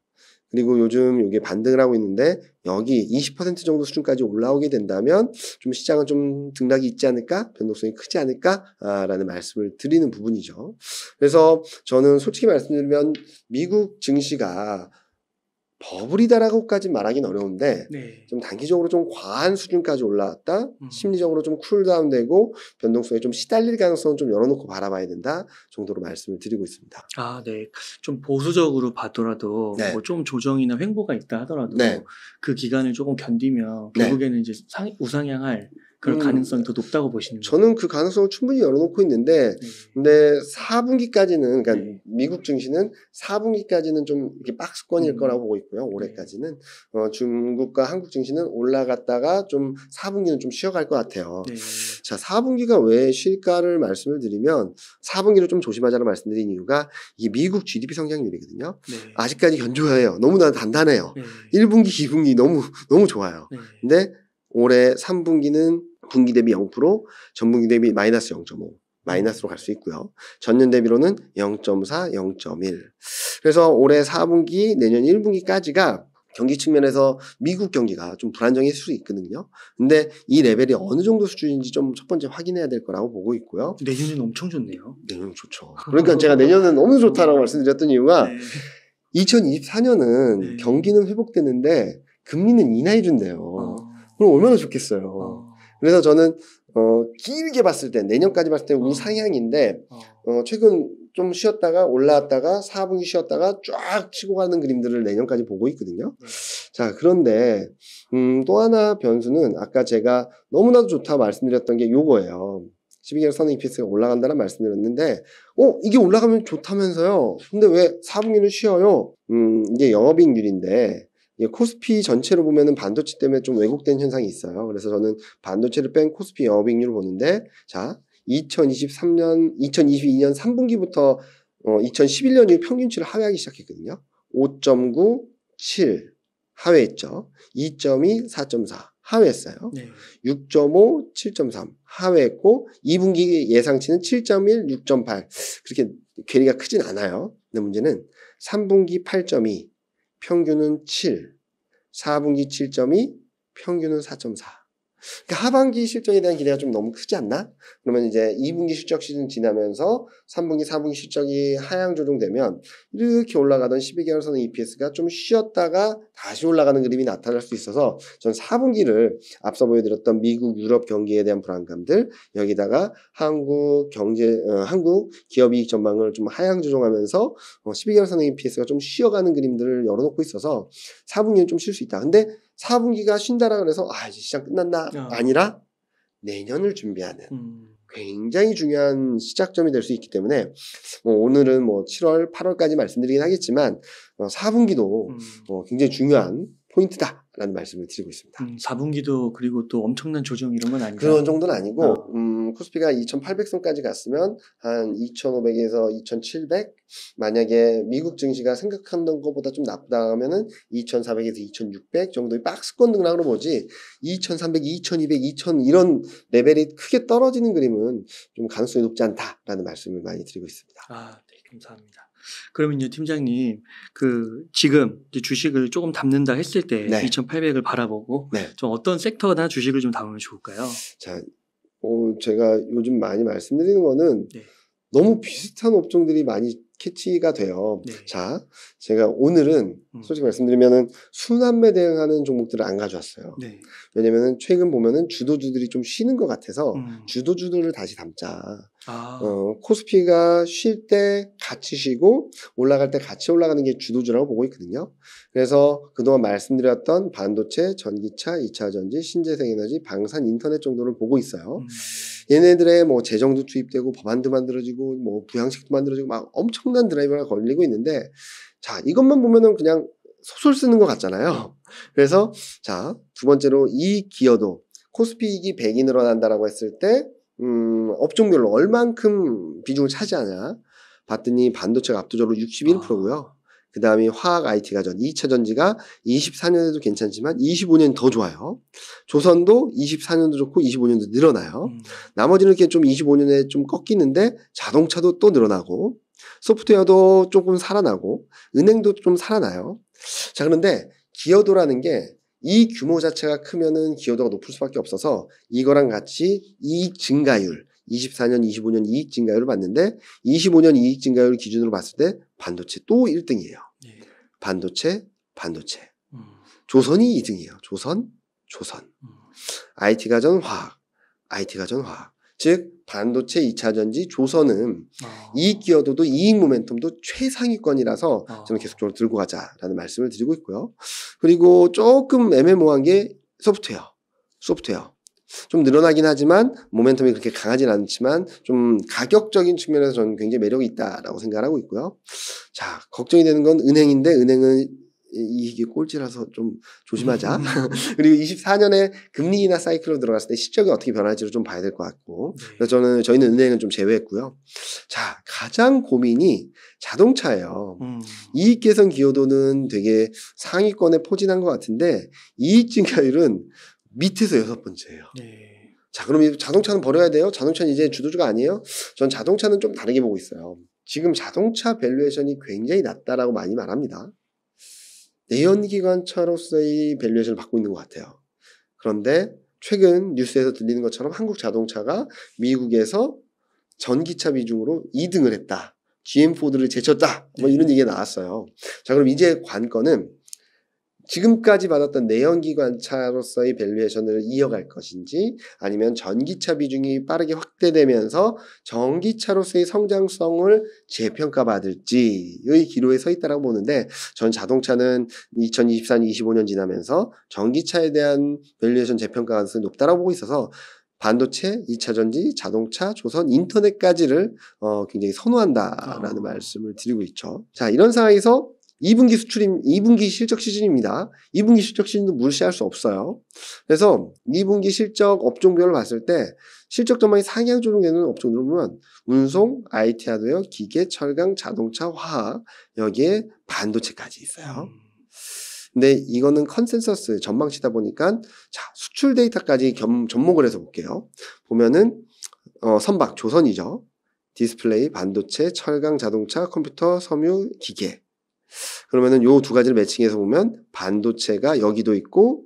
그리고 요즘 이게 반등을 하고 있는데 여기 20% 정도 수준까지 올라오게 된다면 좀 시장은 좀 등락이 있지 않을까? 변동성이 크지 않을까?라는 말씀을 드리는 부분이죠. 그래서 저는 솔직히 말씀드리면 미국 증시가 버블이다라고까지 말하기는 어려운데 네. 좀 단기적으로 좀 과한 수준까지 올라왔다. 심리적으로 좀 쿨다운되고 변동성에 좀 시달릴 가능성은 좀 열어놓고 바라봐야 된다 정도로 말씀을 드리고 있습니다. 아, 네. 좀 보수적으로 봐더라도 네. 뭐 좀 조정이나 횡보가 있다 하더라도 네. 그 기간을 조금 견디면 네. 결국에는 이제 우상향할 그런 가능성이 더 높다고 보시는 거예요. 저는 그 가능성을 충분히 열어놓고 있는데 근데 4분기까지는 그러니까 미국 증시는 4분기까지는 좀 이렇게 박스권일 거라고 보고 있고요. 올해까지는 중국과 한국 증시는 올라갔다가 좀 4분기는 좀 쉬어갈 것 같아요. 네. 자, 4분기가 왜 쉴까를 말씀을 드리면 4분기를 좀 조심하자는 말씀드린 이유가 이게 미국 GDP 성장률이거든요. 네. 아직까지 견조해요. 너무나 단단해요. 네. 1분기, 2분기 너무 좋아요. 네. 근데 올해 3분기는 분기 대비 0%, 전분기 대비 마이너스 0.5, 마이너스로 갈 수 있고요. 전년 대비로는 0.4, 0.1. 그래서 올해 4분기, 내년 1분기까지가 경기 측면에서 미국 경기가 좀 불안정해질 수 있거든요. 근데 이 레벨이 어느 정도 수준인지 좀 첫 번째 확인해야 될 거라고 보고 있고요. 내년은 엄청 좋네요. 내년은 좋죠. 그러니까 제가 내년은 너무 좋다라고 말씀드렸던 이유가 네. 2024년은 네. 경기는 회복되는데 금리는 인하해준대요. 어. 그럼 얼마나 좋겠어요. 어. 그래서 저는 길게 봤을 때 내년까지 봤을 때 우상향인데 최근 좀 쉬었다가 올라왔다가 4분기 쉬었다가 쫙 치고 가는 그림들을 내년까지 보고 있거든요. 네. 자, 그런데 또 하나 변수는 아까 제가 너무나도 좋다 말씀드렸던 게 요거예요. 12개월 선행 EPS가 올라간다는 말씀드렸는데 이게 올라가면 좋다면서요. 근데 왜 4분기는 쉬어요? 이게 영업이익률인데 이게 코스피 전체로 보면은 반도체 때문에 좀 왜곡된 현상이 있어요. 그래서 저는 반도체를 뺀 코스피 영업이익률을 보는데 자 2022년 3분기부터 2011년 이후 평균치를 하회하기 시작했거든요. 5.9, 7 하회했죠. 2.2, 4.4 하회했어요. 네. 6.5, 7.3 하회했고 2분기 예상치는 7.1, 6.8 그렇게 괴리가 크진 않아요. 근데 문제는 3분기 8.2 평균은 7 4분기 7.2 평균은 4.4 그러니까 하반기 실적에 대한 기대가 좀 너무 크지 않나? 그러면 이제 2분기 실적 시즌 지나면서 3분기, 4분기 실적이 하향 조정되면 이렇게 올라가던 12개월 선의 EPS가 좀 쉬었다가 다시 올라가는 그림이 나타날 수 있어서 전 4분기를 앞서 보여드렸던 미국, 유럽 경기에 대한 불안감들 여기다가 한국 기업 이익 전망을 좀 하향 조정하면서 12개월 선의 EPS가 좀 쉬어가는 그림들을 열어놓고 있어서 4분기는 좀 쉴 수 있다. 근데 4분기가 쉰다라 그래서 이제 시장 끝났나? 아니라 내년을 준비하는 굉장히 중요한 시작점이 될 수 있기 때문에 오늘은 7월, 8월까지 말씀드리긴 하겠지만 4분기도 굉장히 중요한 포인트다라는 말씀을 드리고 있습니다. 4분기도 그리고 또 엄청난 조정 이런 건 아니죠? 그런 정도는 아니고 코스피가 2800선까지 갔으면 한 2500에서 2700 만약에 미국 증시가 생각하는 것보다 좀 나쁘다 하면은 2400에서 2600 정도의 박스권 등락으로 보지 2300, 2200, 2000 이런 레벨이 크게 떨어지는 그림은 좀 가능성이 높지 않다라는 말씀을 많이 드리고 있습니다. 네, 감사합니다. 그러면요, 팀장님, 지금 이제 주식을 조금 담는다 했을 때 네. 2800을 바라보고 네. 좀 어떤 섹터나 주식을 좀 담으면 좋을까요? 자, 제가 요즘 많이 말씀드리는 거는 네. 너무 비슷한 업종들이 많이 캐치가 돼요. 네. 자, 제가 오늘은 솔직히 말씀드리면은 순환매 대응하는 종목들을 안 가져왔어요. 네. 왜냐면은 최근 보면은 주도주들이 좀 쉬는 것 같아서 주도주들을 다시 담자. 코스피가 쉴 때 같이 쉬고 올라갈 때 같이 올라가는 게 주도주라고 보고 있거든요. 그래서 그동안 말씀드렸던 반도체, 전기차, 2차전지, 신재생에너지, 방산, 인터넷 정도를 보고 있어요. 얘네들의 재정도 투입되고 법안도 만들어지고 부양책도 만들어지고 막 엄청난 드라이버가 걸리고 있는데 자, 이것만 보면은 그냥 소설 쓰는 것 같잖아요. 그래서 자, 두 번째로 이 기여도 코스피 이익이 100이 늘어난다라고 했을 때 업종별로 얼만큼 비중을 차지하냐 봤더니 반도체가 압도적으로 61%고요. 그 다음에 화학 IT가 2차 전지가 24년에도 괜찮지만 25년 더 좋아요. 조선도 24년도 좋고 25년도 늘어나요. 나머지는 이렇게 좀 25년에 좀 꺾이는데 자동차도 또 늘어나고 소프트웨어도 조금 살아나고 은행도 좀 살아나요. 자, 그런데 기여도라는 게 이 규모 자체가 크면은 기여도가 높을 수밖에 없어서 이거랑 같이 이익 증가율 24년, 25년 이익 증가율을 봤는데 25년 이익 증가율 기준으로 봤을 때 반도체 또 1등이에요. 네. 반도체. 조선이 2등이에요. 조선. IT가 전 화학. 즉 반도체, 2차전지, 조선은 이익 기여도도 이익 모멘텀도 최상위권이라서 저는 계속적으로 들고 가자라는 말씀을 드리고 있고요. 그리고 조금 애매모호한 게 소프트웨어. 좀 늘어나긴 하지만 모멘텀이 그렇게 강하진 않지만 좀 가격적인 측면에서 저는 굉장히 매력이 있다라고 생각을 하고 있고요. 자, 걱정이 되는 건 은행인데 은행은 이게 꼴찌라서 좀 조심하자. 그리고 24년에 금리 인하 사이클로 들어갔을 때 실적이 어떻게 변할지를 좀 봐야 될 것 같고. 그래서 저희는 은행은 좀 제외했고요. 자, 가장 고민이 자동차예요. 이익 개선 기여도는 되게 상위권에 포진한 것 같은데 이익 증가율은 밑에서 6번째예요. 네. 자, 그럼 이 자동차는 버려야 돼요? 자동차는 이제 주도주가 아니에요? 전 자동차는 좀 다르게 보고 있어요. 지금 자동차 밸류에이션이 굉장히 낮다라고 많이 말합니다. 내연기관차로서의 밸류에이션을 받고 있는 것 같아요. 그런데 최근 뉴스에서 들리는 것처럼 한국 자동차가 미국에서 전기차 비중으로 2등을 했다. GM 포드를 제쳤다. 뭐 이런 얘기가 나왔어요. 자, 그럼 이제 관건은 지금까지 받았던 내연기관차로서의 밸류에이션을 이어갈 것인지 아니면 전기차 비중이 빠르게 확대되면서 전기차로서의 성장성을 재평가받을지의 기로에 서 있다고 보는데 전 자동차는 2024년, 25년 지나면서 전기차에 대한 밸류에이션 재평가 가능성이 높다고 보고 있어서 반도체, 2차전지, 자동차, 조선, 인터넷까지를 굉장히 선호한다라는 말씀을 드리고 있죠. 자, 이런 상황에서 2분기 실적 시즌입니다. 2분기 실적 시즌도 무시할 수 없어요. 그래서 2분기 실적 업종별로 봤을 때 실적 전망이 상향 조정되는 업종들을 보면 운송, IT 하드웨어, 기계, 철강, 자동차, 화학 여기에 반도체까지 있어요. 근데 이거는 컨센서스 전망치다 보니까 자, 수출 데이터까지 접목을 해서 볼게요. 보면은 선박 조선이죠. 디스플레이, 반도체, 철강, 자동차, 컴퓨터, 섬유, 기계. 그러면은 요 두 가지를 매칭해서 보면 반도체가 여기도 있고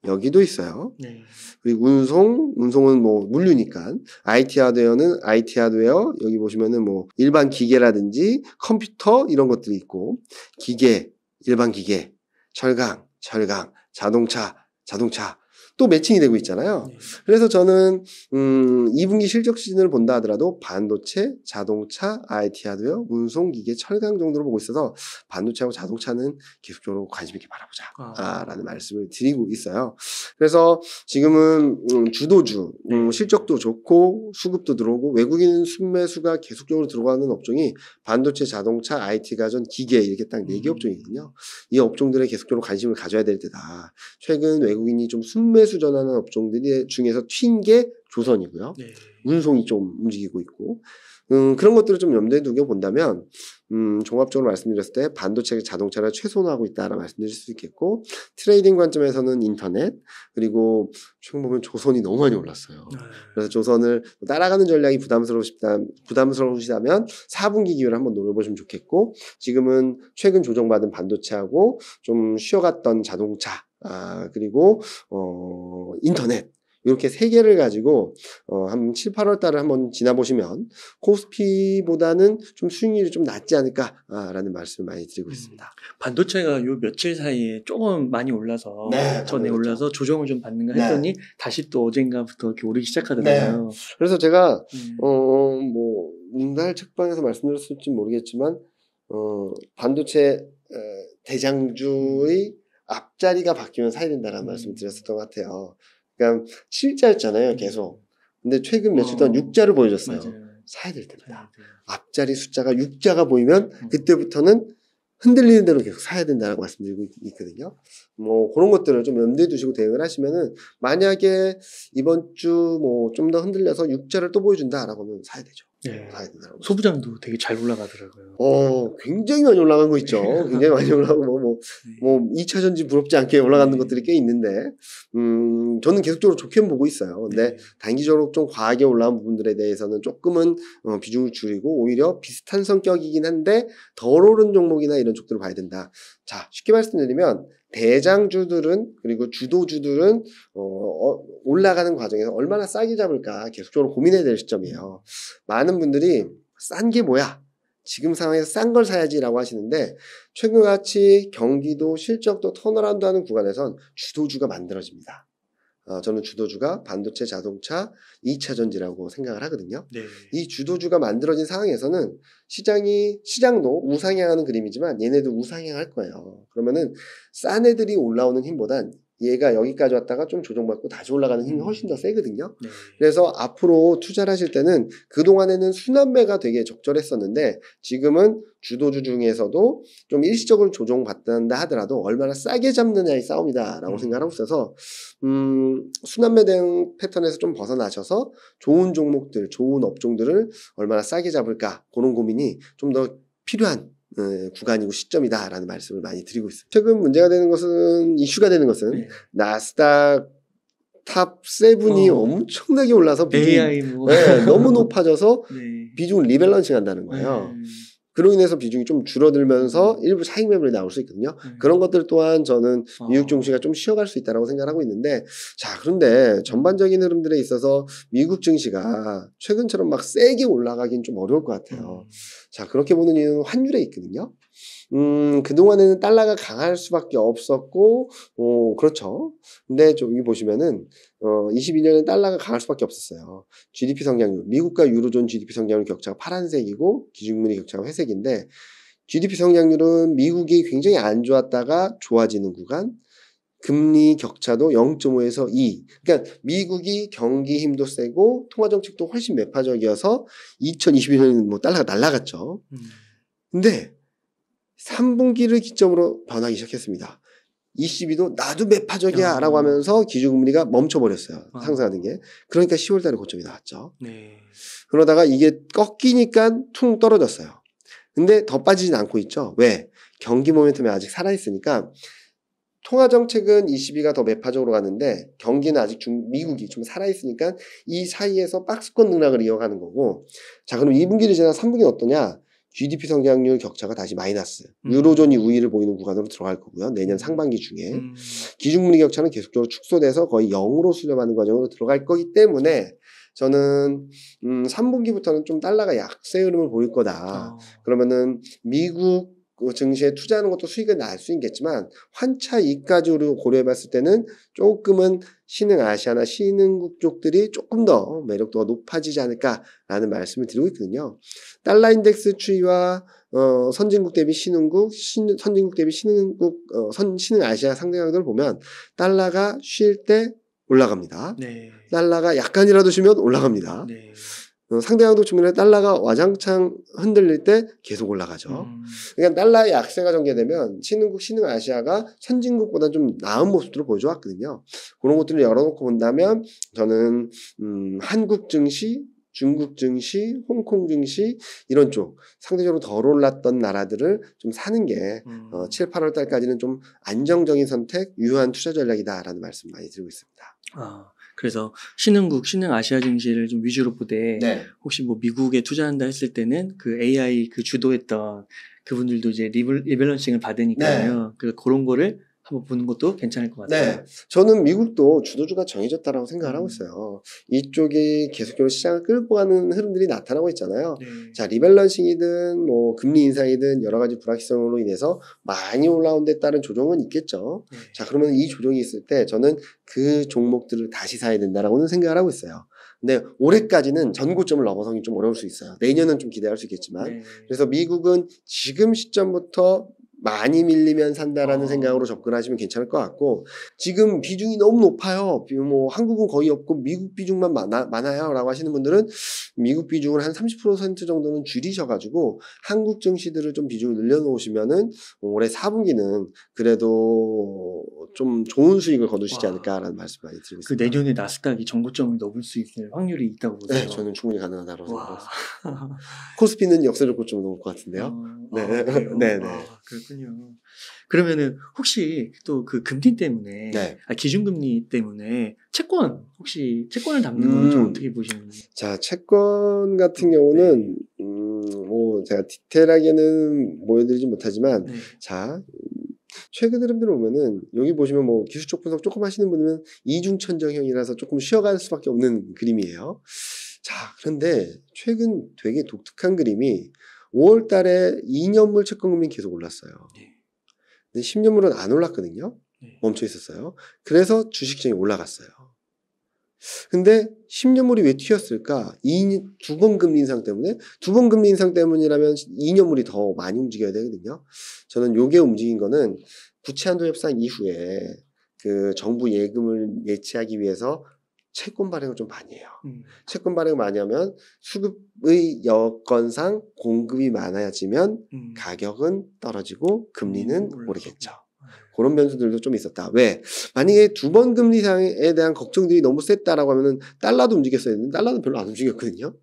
여기도 있어요. 네. 그리고 운송은 뭐 물류니까 IT 하드웨어는 IT 하드웨어 여기 보시면은 뭐 일반 기계라든지 컴퓨터 이런 것들이 있고 기계, 일반 기계, 철강, 자동차 또 매칭이 되고 있잖아요. 네. 그래서 저는 2분기 실적 시즌을 본다 하더라도 반도체, 자동차, IT 하드웨어, 운송, 기계, 철강 정도로 보고 있어서 반도체하고 자동차는 계속적으로 관심 있게 바라보자 라는 말씀을 드리고 있어요. 그래서 지금은 주도주, 실적도 좋고 수급도 들어오고 외국인 순매수가 계속적으로 들어가는 업종이 반도체, 자동차, IT 가전, 기계 이렇게 딱 4개 업종이거든요. 이 업종들에 계속적으로 관심을 가져야 될 때다. 최근 외국인이 좀 순매수 전하는 업종들이 중에서 튄 게 조선이고요. 네. 운송이 좀 움직이고 있고 그런 것들을 좀 염두에 두고 본다면 종합적으로 말씀드렸을 때 반도체, 자동차를 최소화하고 있다라고 말씀드릴 수 있겠고 트레이딩 관점에서는 인터넷 그리고 최근 보면 조선이 너무 많이 올랐어요. 그래서 조선을 따라가는 전략이 부담스러우시다면 4분기 기회를 한번 노려보시면 좋겠고 지금은 최근 조정받은 반도체하고 좀 쉬어갔던 자동차 그리고 인터넷 이렇게 3개를 가지고 한 7, 8월 달을 한번 지나보시면 코스피보다는 좀 수익률이 좀 낮지 않을까라는 말씀을 많이 드리고 있습니다. 반도체가 요 며칠 사이에 조금 많이 올라서 전에 올라서 조정을 좀 받는가 했더니 다시 또 어젠가부터 이렇게 오르기 시작하더라고요. 그래서 제가 뭐 문달 책방에서 말씀드렸을지 모르겠지만 반도체 대장주의 앞자리가 바뀌면 사야 된다라는 말씀을 드렸었던 것 같아요. 그러니까 7자였잖아요, 계속. 근데 최근 며칠 동안 6자를 보여줬어요. 맞아요. 사야 될 때입니다. 앞자리 숫자가 6자가 보이면 그때부터는 흔들리는 대로 계속 사야 된다라고 말씀드리고 있거든요. 뭐 그런 것들을 좀 염두에 두시고 대응을 하시면은 만약에 이번 주 뭐 좀 더 흔들려서 6자를 또 보여준다라고 하면 사야 되죠. 네. 사야 된다라고. 소부장도 되게 잘 올라가더라고요. 굉장히 많이 올라간 거 있죠. 굉장히 많이 올라가고 뭐 2차 전지 부럽지 않게 올라가는 것들이 꽤 있는데 저는 계속적으로 좋게 보고 있어요. 근데 단기적으로 좀 과하게 올라온 부분들에 대해서는 조금은 비중을 줄이고 오히려 비슷한 성격이긴 한데 덜 오른 종목이나 이런 쪽들을 봐야 된다. 자, 쉽게 말씀드리면 대장주들은 그리고 주도주들은 올라가는 과정에서 얼마나 싸게 잡을까 계속적으로 고민해야 될 시점이에요. 많은 분들이 싼 게 뭐야? 지금 상황에서 싼 걸 사야지라고 하시는데 최근같이 경기도 실적도 턴어라운드 하는 구간에선 주도주가 만들어집니다. 저는 주도주가 반도체, 자동차, 2차 전지라고 생각을 하거든요. 네. 이 주도주가 만들어진 상황에서는 시장도 우상향하는 그림이지만 얘네도 우상향할 거예요. 그러면은 싼 애들이 올라오는 힘보단 얘가 여기까지 왔다가 좀 조정받고 다시 올라가는 힘이 훨씬 더 세거든요. 네. 그래서 앞으로 투자를 하실 때는 그동안에는 순환매가 되게 적절했었는데 지금은 주도주 중에서도 좀 일시적으로 조정받는다 하더라도 얼마나 싸게 잡느냐의 싸움이다라고 생각하고 있어서 순환매 대응 패턴에서 좀 벗어나셔서 좋은 종목들, 좋은 업종들을 얼마나 싸게 잡을까 그런 고민이 좀 더 필요한 구간이고 시점이다라는 말씀을 많이 드리고 있습니다. 최근 문제가 되는 것은 이슈가 되는 것은 나스닥 탑 7이 엄청나게 올라서 비중이 AI 뭐 너무 높아져서 비중을 리밸런싱 한다는 거예요. 그로 인해서 비중이 좀 줄어들면서 일부 차익 매물이 나올 수 있거든요. 그런 것들 또한 저는 미국 증시가 좀 쉬어갈 수 있다고 생각하고 있는데, 자, 그런데 전반적인 흐름들에 있어서 미국 증시가 최근처럼 막 세게 올라가긴 좀 어려울 것 같아요. 자, 그렇게 보는 이유는 환율에 있거든요. 그동안에는 달러가 강할 수밖에 없었고, 그렇죠. 근데 여기 보시면은, 22년에 달러가 강할 수밖에 없었어요. GDP 성장률, 미국과 유로존 GDP 성장률 격차가 파란색이고, 기준금리 격차가 회색인데, GDP 성장률은 미국이 굉장히 안 좋았다가 좋아지는 구간, 금리 격차도 0.5에서 2. 그러니까 미국이 경기 힘도 세고, 통화정책도 훨씬 매파적이어서 2022년에는 뭐 달러가 날아갔죠. 근데 3분기를 기점으로 변하기 시작했습니다. ECB도 나도 매파적이야 라고 하면서 기준금리가 멈춰버렸어요. 상승하는 게. 그러니까 10월 달에 고점이 나왔죠. 네. 그러다가 이게 꺾이니까 퉁 떨어졌어요. 근데 더 빠지진 않고 있죠. 왜? 경기 모멘텀이 아직 살아있으니까 통화정책은 ECB가 더 매파적으로 가는데 경기는 아직 미국이 좀 살아있으니까 이 사이에서 박스권 등락을 이어가는 거고, 자, 그럼 2분기를 지나 3분기는 어떠냐? GDP 성장률 격차가 다시 마이너스. 유로존이 우위를 보이는 구간으로 들어갈 거고요. 내년 상반기 중에. 기준금리 격차는 계속적으로 축소돼서 거의 0으로 수렴하는 과정으로 들어갈 거기 때문에 저는 3분기부터는 좀 달러가 약세 흐름을 보일 거다. 그러면은 미국 증시에 투자하는 것도 수익은 날 수 있겠지만 환차 이익까지로 고려해봤을 때는 조금은 신흥 아시아나 신흥국 쪽들이 조금 더 매력도가 높아지지 않을까라는 말씀을 드리고 있거든요. 달러 인덱스 추이와 선진국 대비 신흥국, 선진국 대비 신흥국, 신흥 아시아 상대강들을 보면 달러가 쉴 때 올라갑니다. 네. 달러가 약간이라도 쉬면 올라갑니다. 네. 상대강도 측면에 달러가 와장창 흔들릴 때 계속 올라가죠. 그러니까 달러의 약세가 전개되면 신흥국, 신흥 아시아가 선진국보다 좀 나은 모습들을 보여줘왔거든요. 그런 것들을 열어놓고 본다면 저는 한국 증시, 중국 증시, 홍콩 증시 이런 쪽 상대적으로 덜 올랐던 나라들을 좀 사는 게 7, 8월 달까지는 좀 안정적인 선택, 유효한 투자 전략이다라는 말씀 많이 드리고 있습니다. 그래서 신흥국, 신흥 아시아 증시를 좀 위주로 보되 네. 혹시 뭐 미국에 투자한다 했을 때는 그 AI 그 주도했던 그분들도 이제 리밸런싱을 받으니까요. 네. 그런 거를 한번 보는 것도 괜찮을 것 같아요. 네. 저는 미국도 주도주가 정해졌다라고 생각을 하고 있어요. 이쪽이 계속적으로 시장을 끌고 가는 흐름들이 나타나고 있잖아요. 네. 자, 리밸런싱이든 뭐 금리 인상이든 여러 가지 불확실성으로 인해서 많이 올라온 데 따른 조정은 있겠죠. 네. 자, 그러면 이 조정이 있을 때 저는 그 종목들을 다시 사야 된다라고는 생각을 하고 있어요. 근데 올해까지는 전고점을 넘어서기 좀 어려울 수 있어요. 내년은 좀 기대할 수 있겠지만. 네. 그래서 미국은 지금 시점부터 많이 밀리면 산다라는 생각으로 접근하시면 괜찮을 것 같고, 지금 비중이 너무 높아요. 뭐 한국은 거의 없고 미국 비중만 많아요 라고 하시는 분들은 미국 비중을 한 30% 정도는 줄이셔가지고 한국 증시들을 좀 비중을 늘려놓으시면은 올해 4분기는 그래도 좀 좋은 수익을 거두시지 않을까라는 말씀 많이 드리고 있습니다. 그 내년에 나스닥이 전고점을 넘을 수 있을 확률이 있다고 보세요? 네, 저는 충분히 가능하다고 생각합니다. 코스피는 역사적 고점을 넘을 것 같은데요. 네. 그렇군요. 그러면은 혹시 또 그 금리 때문에, 네. 기준금리 때문에 채권을 담는 건 좀 어떻게 보시는지? 자, 채권 같은 경우는 뭐 제가 디테일하게는 보여드리지 못하지만, 자, 최근 흐름들을 보면은 여기 보시면 뭐 기술적 분석 조금 하시는 분들은 이중천정형이라서 조금 쉬어갈 수밖에 없는 그림이에요. 자, 그런데 최근 되게 독특한 그림이 5월 달에 2년물 채권금리 계속 올랐어요. 근데 10년물은 안 올랐거든요. 멈춰 있었어요. 그래서 주식시장이 올라갔어요. 근데 10년물이 왜 튀었을까? 두 번 금리 인상 때문에? 두 번 금리 인상 때문이라면 2년물이 더 많이 움직여야 되거든요. 저는 요게 움직인 거는 부채한도 협상 이후에 그 정부 예금을 예치하기 위해서 채권 발행을 좀 많이 해요. 채권 발행을 많이 하면 수급의 여건상 공급이 많아지면 가격은 떨어지고 금리는 오르겠죠. 그런 변수들도 좀 있었다. 왜? 만약에 두 번 금리 상에 대한 걱정들이 너무 셌다라고 하면은 달러도 움직였어야 했는데 달러는 별로 안 움직였거든요.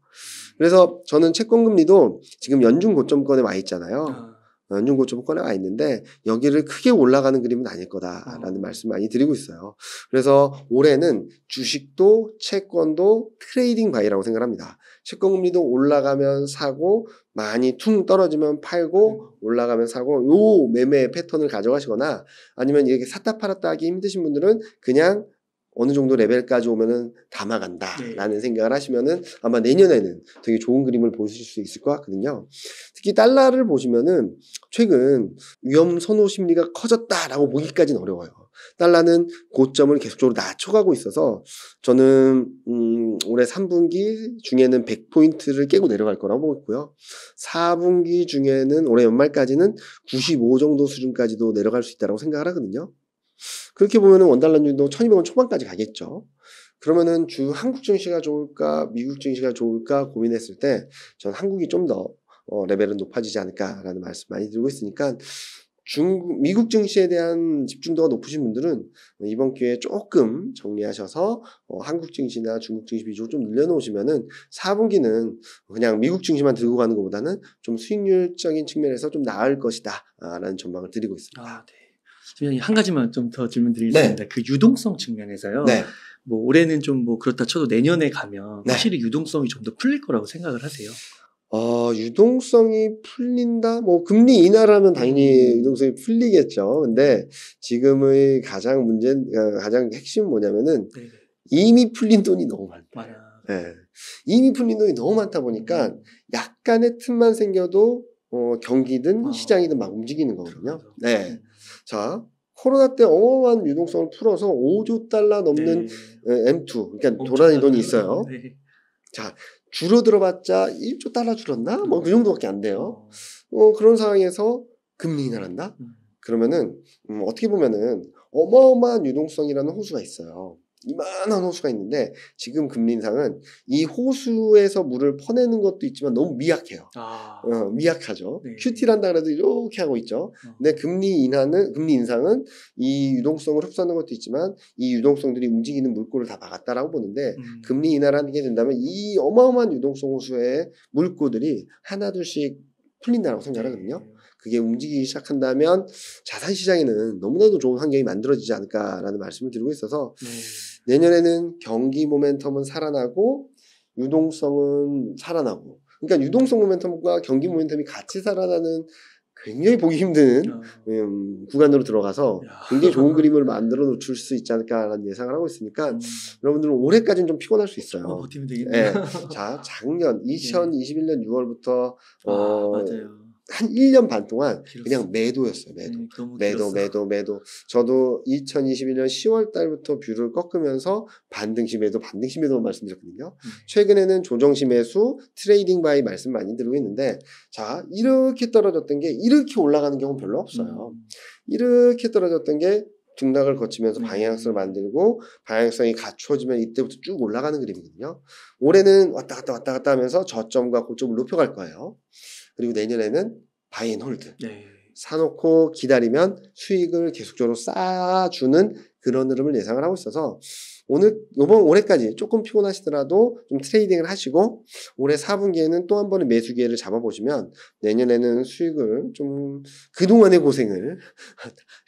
그래서 저는 채권 금리도 지금 연중 고점권에 와 있잖아요. 연중 고점을 꺼내와 있는데 여기를 크게 올라가는 그림은 아닐 거다라는 말씀 많이 드리고 있어요. 그래서 올해는 주식도 채권도 트레이딩 바이라고 생각합니다. 채권 금리도 올라가면 사고 많이 퉁 떨어지면 팔고 올라가면 사고 요 매매 패턴을 가져가시거나 아니면 이렇게 샀다 팔았다 하기 힘드신 분들은 그냥 어느 정도 레벨까지 오면은 담아간다라는 생각을 하시면은 아마 내년에는 되게 좋은 그림을 보실 수 있을 것 같거든요. 특히 달러를 보시면은 최근 위험 선호 심리가 커졌다라고 보기까지는 어려워요. 달러는 고점을 계속적으로 낮춰가고 있어서 저는 올해 3분기 중에는 100포인트를 깨고 내려갈 거라고 보고 있고요. 4분기 중에는 올해 연말까지는 95 정도 수준까지도 내려갈 수 있다고 생각을 하거든요. 그렇게 보면은 원달러율도 1200원 초반까지 가겠죠. 그러면은 한국 증시가 좋을까, 미국 증시가 좋을까 고민했을 때 전 한국이 좀 더 레벨은 높아지지 않을까라는 말씀 많이 드리고 있으니까 미국 증시에 대한 집중도가 높으신 분들은 이번 기회에 조금 정리하셔서 한국 증시나 중국 증시 비중을 좀 늘려놓으시면은 4분기는 그냥 미국 증시만 들고 가는 것보다는 좀 수익률적인 측면에서 좀 나을 것이다 라는 전망을 드리고 있습니다. 아, 네. 한 가지만 좀 더 질문 드리겠습니다. 그 유동성 측면에서요. 뭐 올해는 좀 뭐 그렇다 쳐도 내년에 가면 확실히 유동성이 좀 더 풀릴 거라고 생각을 하세요? 유동성이 풀린다? 뭐, 금리 인하라면 당연히 유동성이 풀리겠죠. 근데 지금의 가장 핵심은 뭐냐면은 이미 풀린 돈이 너무 많다. 네. 이미 풀린 돈이 너무 많다 보니까 약간의 틈만 생겨도 경기든 시장이든 막 움직이는 거거든요. 네. 자, 코로나 때 어마어마한 유동성을 풀어서 5조 달러 넘는 M2, 그러니까 돌아다니는 돈이 있어요. 자, 줄어들어봤자 1조 달러 줄었나? 뭐 그 정도밖에 안 돼요. 그런 상황에서 금리 인하를 한다? 그러면은 어떻게 보면은 어마어마한 유동성이라는 호수가 있어요. 이만한 호수가 있는데 지금 금리 인상은 이 호수에서 물을 퍼내는 것도 있지만 너무 미약해요. 미약하죠. QT를 한다 그래도 이렇게 하고 있죠. 근데 금리 인상은 이 유동성을 흡수하는 것도 있지만 이 유동성들이 움직이는 물꼬를 다 막았다라고 보는데 금리 인하라는 게 된다면 이 어마어마한 유동성 호수의 물꼬들이 하나둘씩 풀린다고 생각하거든요. 그게 움직이기 시작한다면 자산시장에는 너무나도 좋은 환경이 만들어지지 않을까라는 말씀을 드리고 있어서 내년에는 경기 모멘텀은 살아나고 유동성은 살아나고 그러니까 유동성 모멘텀과 경기 모멘텀이 같이 살아나는 굉장히 보기 힘든 구간으로 들어가서 굉장히 좋은 그림을 만들어 놓칠 수 있지 않을까라는 예상을 하고 있으니까 여러분들은 올해까지는 좀 피곤할 수 있어요. 버티면 되겠네요. 자, 작년 2021년 6월부터 맞아요. 한 1년 반 동안 길었어요. 그냥 매도였어요. 매도. 저도 2021년 10월 달부터 뷰를 꺾으면서 반등시 매도 말씀드렸거든요. 최근에는 조정시 매수, 트레이딩 바이 말씀 많이 드리고 있는데 자, 이렇게 떨어졌던 게 이렇게 올라가는 경우는 별로 없어요. 이렇게 떨어졌던 게 등락을 거치면서 방향성을 만들고 방향성이 갖추어지면 이때부터 쭉 올라가는 그림이거든요. 올해는 왔다 갔다 하면서 저점과 고점을 높여갈 거예요. 그리고 내년에는 바이 앤 홀드. 사놓고 기다리면 수익을 계속적으로 쌓아주는 그런 흐름을 예상을 하고 있어서 올해까지 조금 피곤하시더라도 좀 트레이딩을 하시고 올해 4분기에는 또 한 번의 매수 기회를 잡아보시면 내년에는 수익을 좀 그동안의 고생을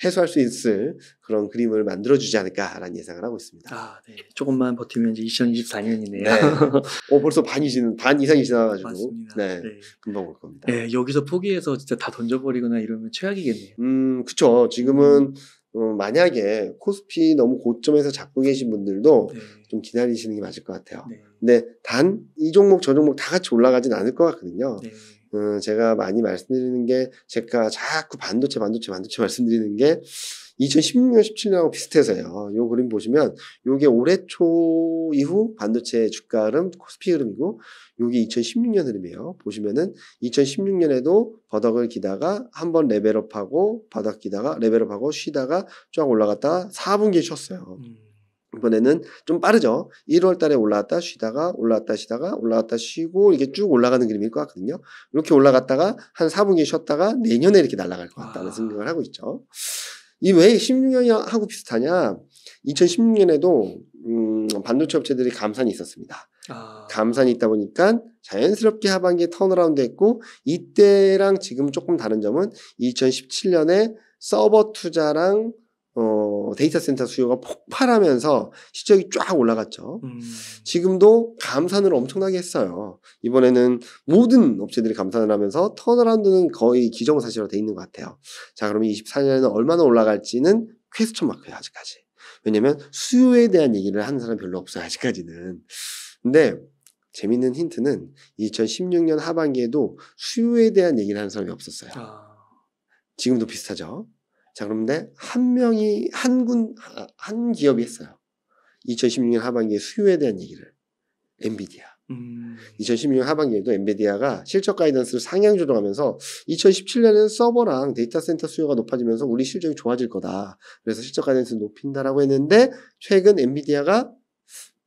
해소할 수 있을 그런 그림을 만들어주지 않을까라는 예상을 하고 있습니다. 네. 조금만 버티면 이제 2024년이네요. 벌써 반 이상이 지나가지고. 맞습니다. 금방 올 겁니다. 여기서 포기해서 진짜 다 던져버리거나 이러면 최악이겠네요. 그쵸. 지금은 만약에 코스피 너무 고점에서 잡고 계신 분들도 좀 기다리시는 게 맞을 것 같아요. 근데 단 이 종목 저 종목 다 같이 올라가진 않을 것 같거든요. 제가 많이 말씀드리는 게 제가 자꾸 반도체 말씀드리는 게 2016년, 17년하고 비슷해서요. 요 그림 보시면 요게 올해 초 이후 반도체 주가 흐름, 코스피 흐름이고 요게 2016년 흐름이에요. 보시면은 2016년에도 버덕을 기다가 한번 레벨업하고 바닥 기다가 레벨업하고 쉬다가 쫙 올라갔다가 4분기에 쉬었어요. 이번에는 좀 빠르죠. 1월 달에 올라왔다 쉬다가 올라왔다 쉬다가 올라왔다 쉬고 이게 쭉 올라가는 그림일 것 같거든요. 이렇게 올라갔다가 한 4분기 쉬었다가 내년에 이렇게 날아갈 것 같다는 생각을 하고 있죠. 이 왜 16년하고 비슷하냐? 2016년에도 반도체 업체들이 감산이 있었습니다. 감산이 있다 보니까 자연스럽게 하반기에 턴어라운드 했고, 이때랑 지금 조금 다른 점은 2017년에 서버 투자랑 데이터 센터 수요가 폭발하면서 시적이 쫙 올라갔죠. 지금도 감산을 엄청나게 했어요. 이번에는 모든 업체들이 감산을 하면서 턴어라운드는 거의 기정사실화 돼 있는 것 같아요. 자, 그러면 24년에는 얼마나 올라갈지는 퀘스천 마크예요, 아직까지. 왜냐면 수요에 대한 얘기를 하는 사람이 별로 없어요, 아직까지는. 근데 재밌는 힌트는 2016년 하반기에도 수요에 대한 얘기를 하는 사람이 없었어요. 지금도 비슷하죠. 자, 그런데 한 기업이 했어요. 2016년 하반기에 수요에 대한 얘기를. 엔비디아. 2016년 하반기에도 엔비디아가 실적 가이던스를 상향 조정하면서 2017년에는 서버랑 데이터 센터 수요가 높아지면서 우리 실적이 좋아질 거다. 그래서 실적 가이던스를 높인다라고 했는데, 최근 엔비디아가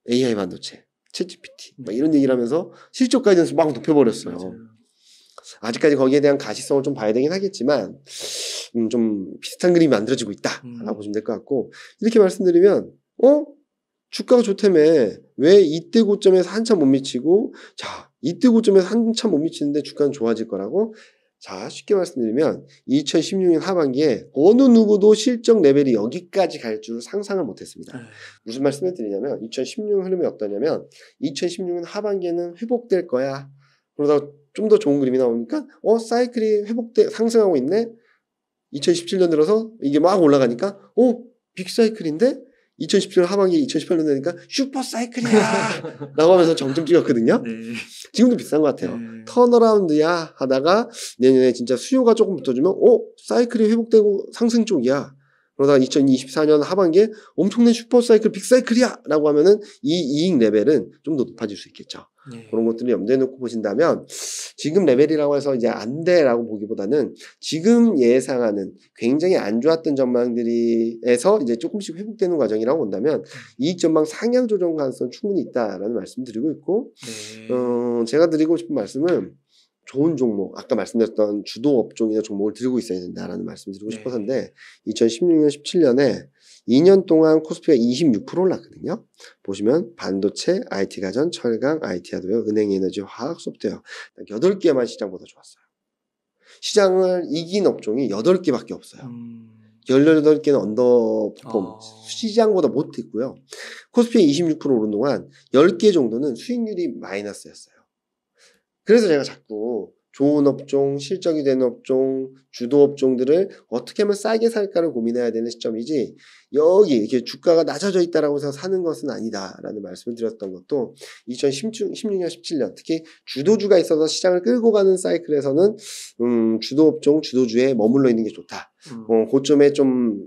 AI 반도체, 챗GPT 막 이런 얘기를 하면서 실적 가이던스 막 높여버렸어요. 맞아요. 아직까지 거기에 대한 가시성을 좀 봐야 되긴 하겠지만 좀 비슷한 그림이 만들어지고 있다라고 보시면 될 것 같고, 이렇게 말씀드리면 주가가 좋다며 왜 이때 고점에서 한참 못 미치고, 자, 이때 고점에서 한참 못 미치는데 주가는 좋아질 거라고? 자, 쉽게 말씀드리면 2016년 하반기에 어느 누구도 실적 레벨이 여기까지 갈 줄 상상을 못했습니다. 무슨 말씀을 드리냐면 2016년 흐름이 어떠냐면 2016년 하반기에는 회복될 거야. 그러다가 좀 더 좋은 그림이 나오니까 사이클이 상승하고 있네. 2017년 들어서 이게 막 올라가니까 빅사이클인데 2017년 하반기 2018년 되니까 슈퍼 사이클이야 라고 하면서 정점 찍었거든요. 네. 지금도 비싼 것 같아요. 네. 턴어라운드야 하다가 내년에 진짜 수요가 조금 붙어주면 사이클이 회복되고 상승 쪽이야. 그러다가 2024년 하반기에 엄청난 슈퍼 사이클 빅사이클이야 라고 하면은 이 이익 레벨은 좀 더 높아질 수 있겠죠. 네. 그런 것들을 염두에 놓고 보신다면 지금 레벨이라고 해서 이제 안 돼라고 보기보다는 지금 예상하는 굉장히 안 좋았던 전망들이에서 이제 조금씩 회복되는 과정이라고 본다면 이익 전망 상향 조정 가능성 충분히 있다라는 말씀 드리고 있고, 네. 제가 드리고 싶은 말씀은 좋은 종목, 아까 말씀드렸던 주도 업종이나 종목을 들고 있어야 된다라는 말씀 드리고 싶어서인데, 2016년, 17년에 2년 동안 코스피가 26% 올랐거든요. 보시면 반도체, IT 가전, 철강, IT 하드웨어, 은행, 에너지, 화학, 소프트웨어 8개만 시장보다 좋았어요. 시장을 이긴 업종이 8개밖에 없어요. 18개는 언더퍼폼, 시장보다 못했고요. 코스피가 26% 오른 동안 10개 정도는 수익률이 마이너스였어요. 그래서 제가 자꾸 좋은 업종, 실적이 되는 업종, 주도 업종들을 어떻게 하면 싸게 살까를 고민해야 되는 시점이지, 여기 이렇게 주가가 낮아져 있다라고 해서 사는 것은 아니다라는 말씀을 드렸던 것도 2016년, 17년 특히 주도주가 있어서 시장을 끌고 가는 사이클에서는 주도 업종, 주도주에 머물러 있는 게 좋다. 고점에 좀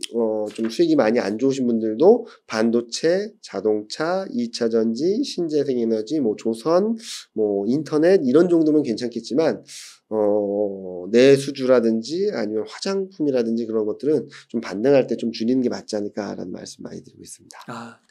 수익이 많이 안 좋으신 분들도 반도체, 자동차, 2차 전지, 신재생에너지, 조선, 인터넷 이런 정도면 괜찮겠지만 내수주라든지 아니면 화장품이라든지 그런 것들은 좀 반등할 때 좀 줄이는 게 맞지 않을까라는 말씀 많이 드리고 있습니다.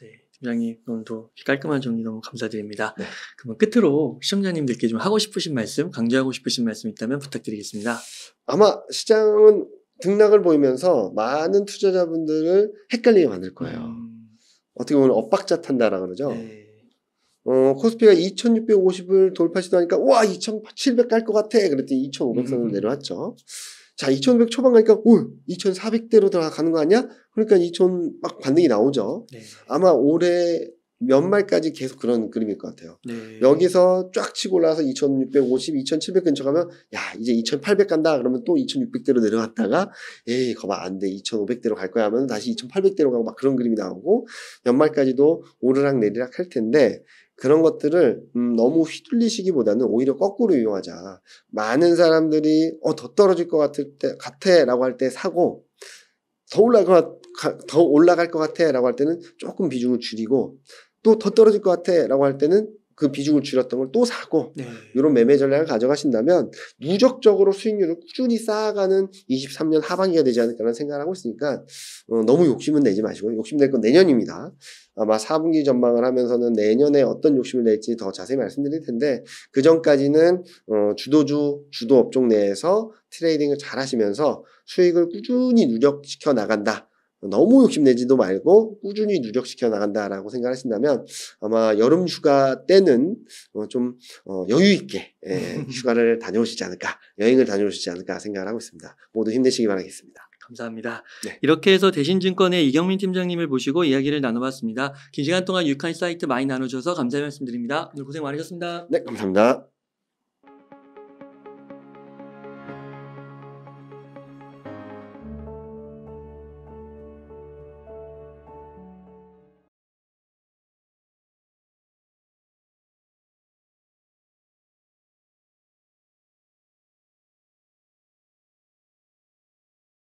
네. 팀장님, 오늘도 깔끔한 정리 너무 감사드립니다. 네. 그럼 끝으로 시청자님들께 좀 하고 싶으신 말씀, 강조하고 싶으신 말씀 있다면 부탁드리겠습니다. 아마 시장은 등락을 보이면서 많은 투자자분들을 헷갈리게 만들 거예요. 어떻게 보면 엇박자 탄다라 그러죠. 네. 코스피가 2650을 돌파 시도하니까 와 2700 갈 것 같아 그랬더니 2500선을 내려왔죠. 자 2500 초반 가니까 2400대로 들어가는 거 아니야? 그러니까 2000 막 반등이 나오죠. 네. 아마 올해 연말까지 계속 그런 그림일 것 같아요. 네. 여기서 쫙 치고 올라와서 2650, 2700 근처 가면 야 이제 2800 간다 그러면 또 2600대로 내려갔다가 에이 거봐 안 돼 2500대로 갈 거야 하면 다시 2800대로 가고 막 그런 그림이 나오고 연말까지도 오르락 내리락 할 텐데, 그런 것들을 너무 휘둘리시기보다는 오히려 거꾸로 이용하자. 많은 사람들이 더 떨어질 것 같아 라고 할 때 사고, 더 올라갈 것 같아 라고 할 때는 조금 비중을 줄이고, 또 더 떨어질 것 같아 라고 할 때는 그 비중을 줄였던 걸 또 사고, 네. 이런 매매 전략을 가져가신다면 누적적으로 수익률을 꾸준히 쌓아가는 23년 하반기가 되지 않을까라는 생각을 하고 있으니까 너무 욕심은 내지 마시고, 욕심낼 건 내년입니다. 아마 4분기 전망을 하면서는 내년에 어떤 욕심을 낼지 더 자세히 말씀드릴 텐데, 그 전까지는 주도 업종 내에서 트레이딩을 잘 하시면서 수익을 꾸준히 누적시켜 나간다. 너무 욕심내지도 말고 꾸준히 누적시켜 나간다라고 생각하신다면 아마 여름 휴가 때는 좀 여유 있게 휴가를 다녀오시지 않을까, 여행을 다녀오시지 않을까 생각을 하고 있습니다. 모두 힘내시기 바라겠습니다. 감사합니다. 네. 이렇게 해서 대신증권의 이경민 팀장님을 모시고 이야기를 나눠봤습니다. 긴 시간 동안 유익한 사이트 많이 나눠주셔서 감사의 말씀드립니다. 오늘 고생 많으셨습니다. 네, 감사합니다.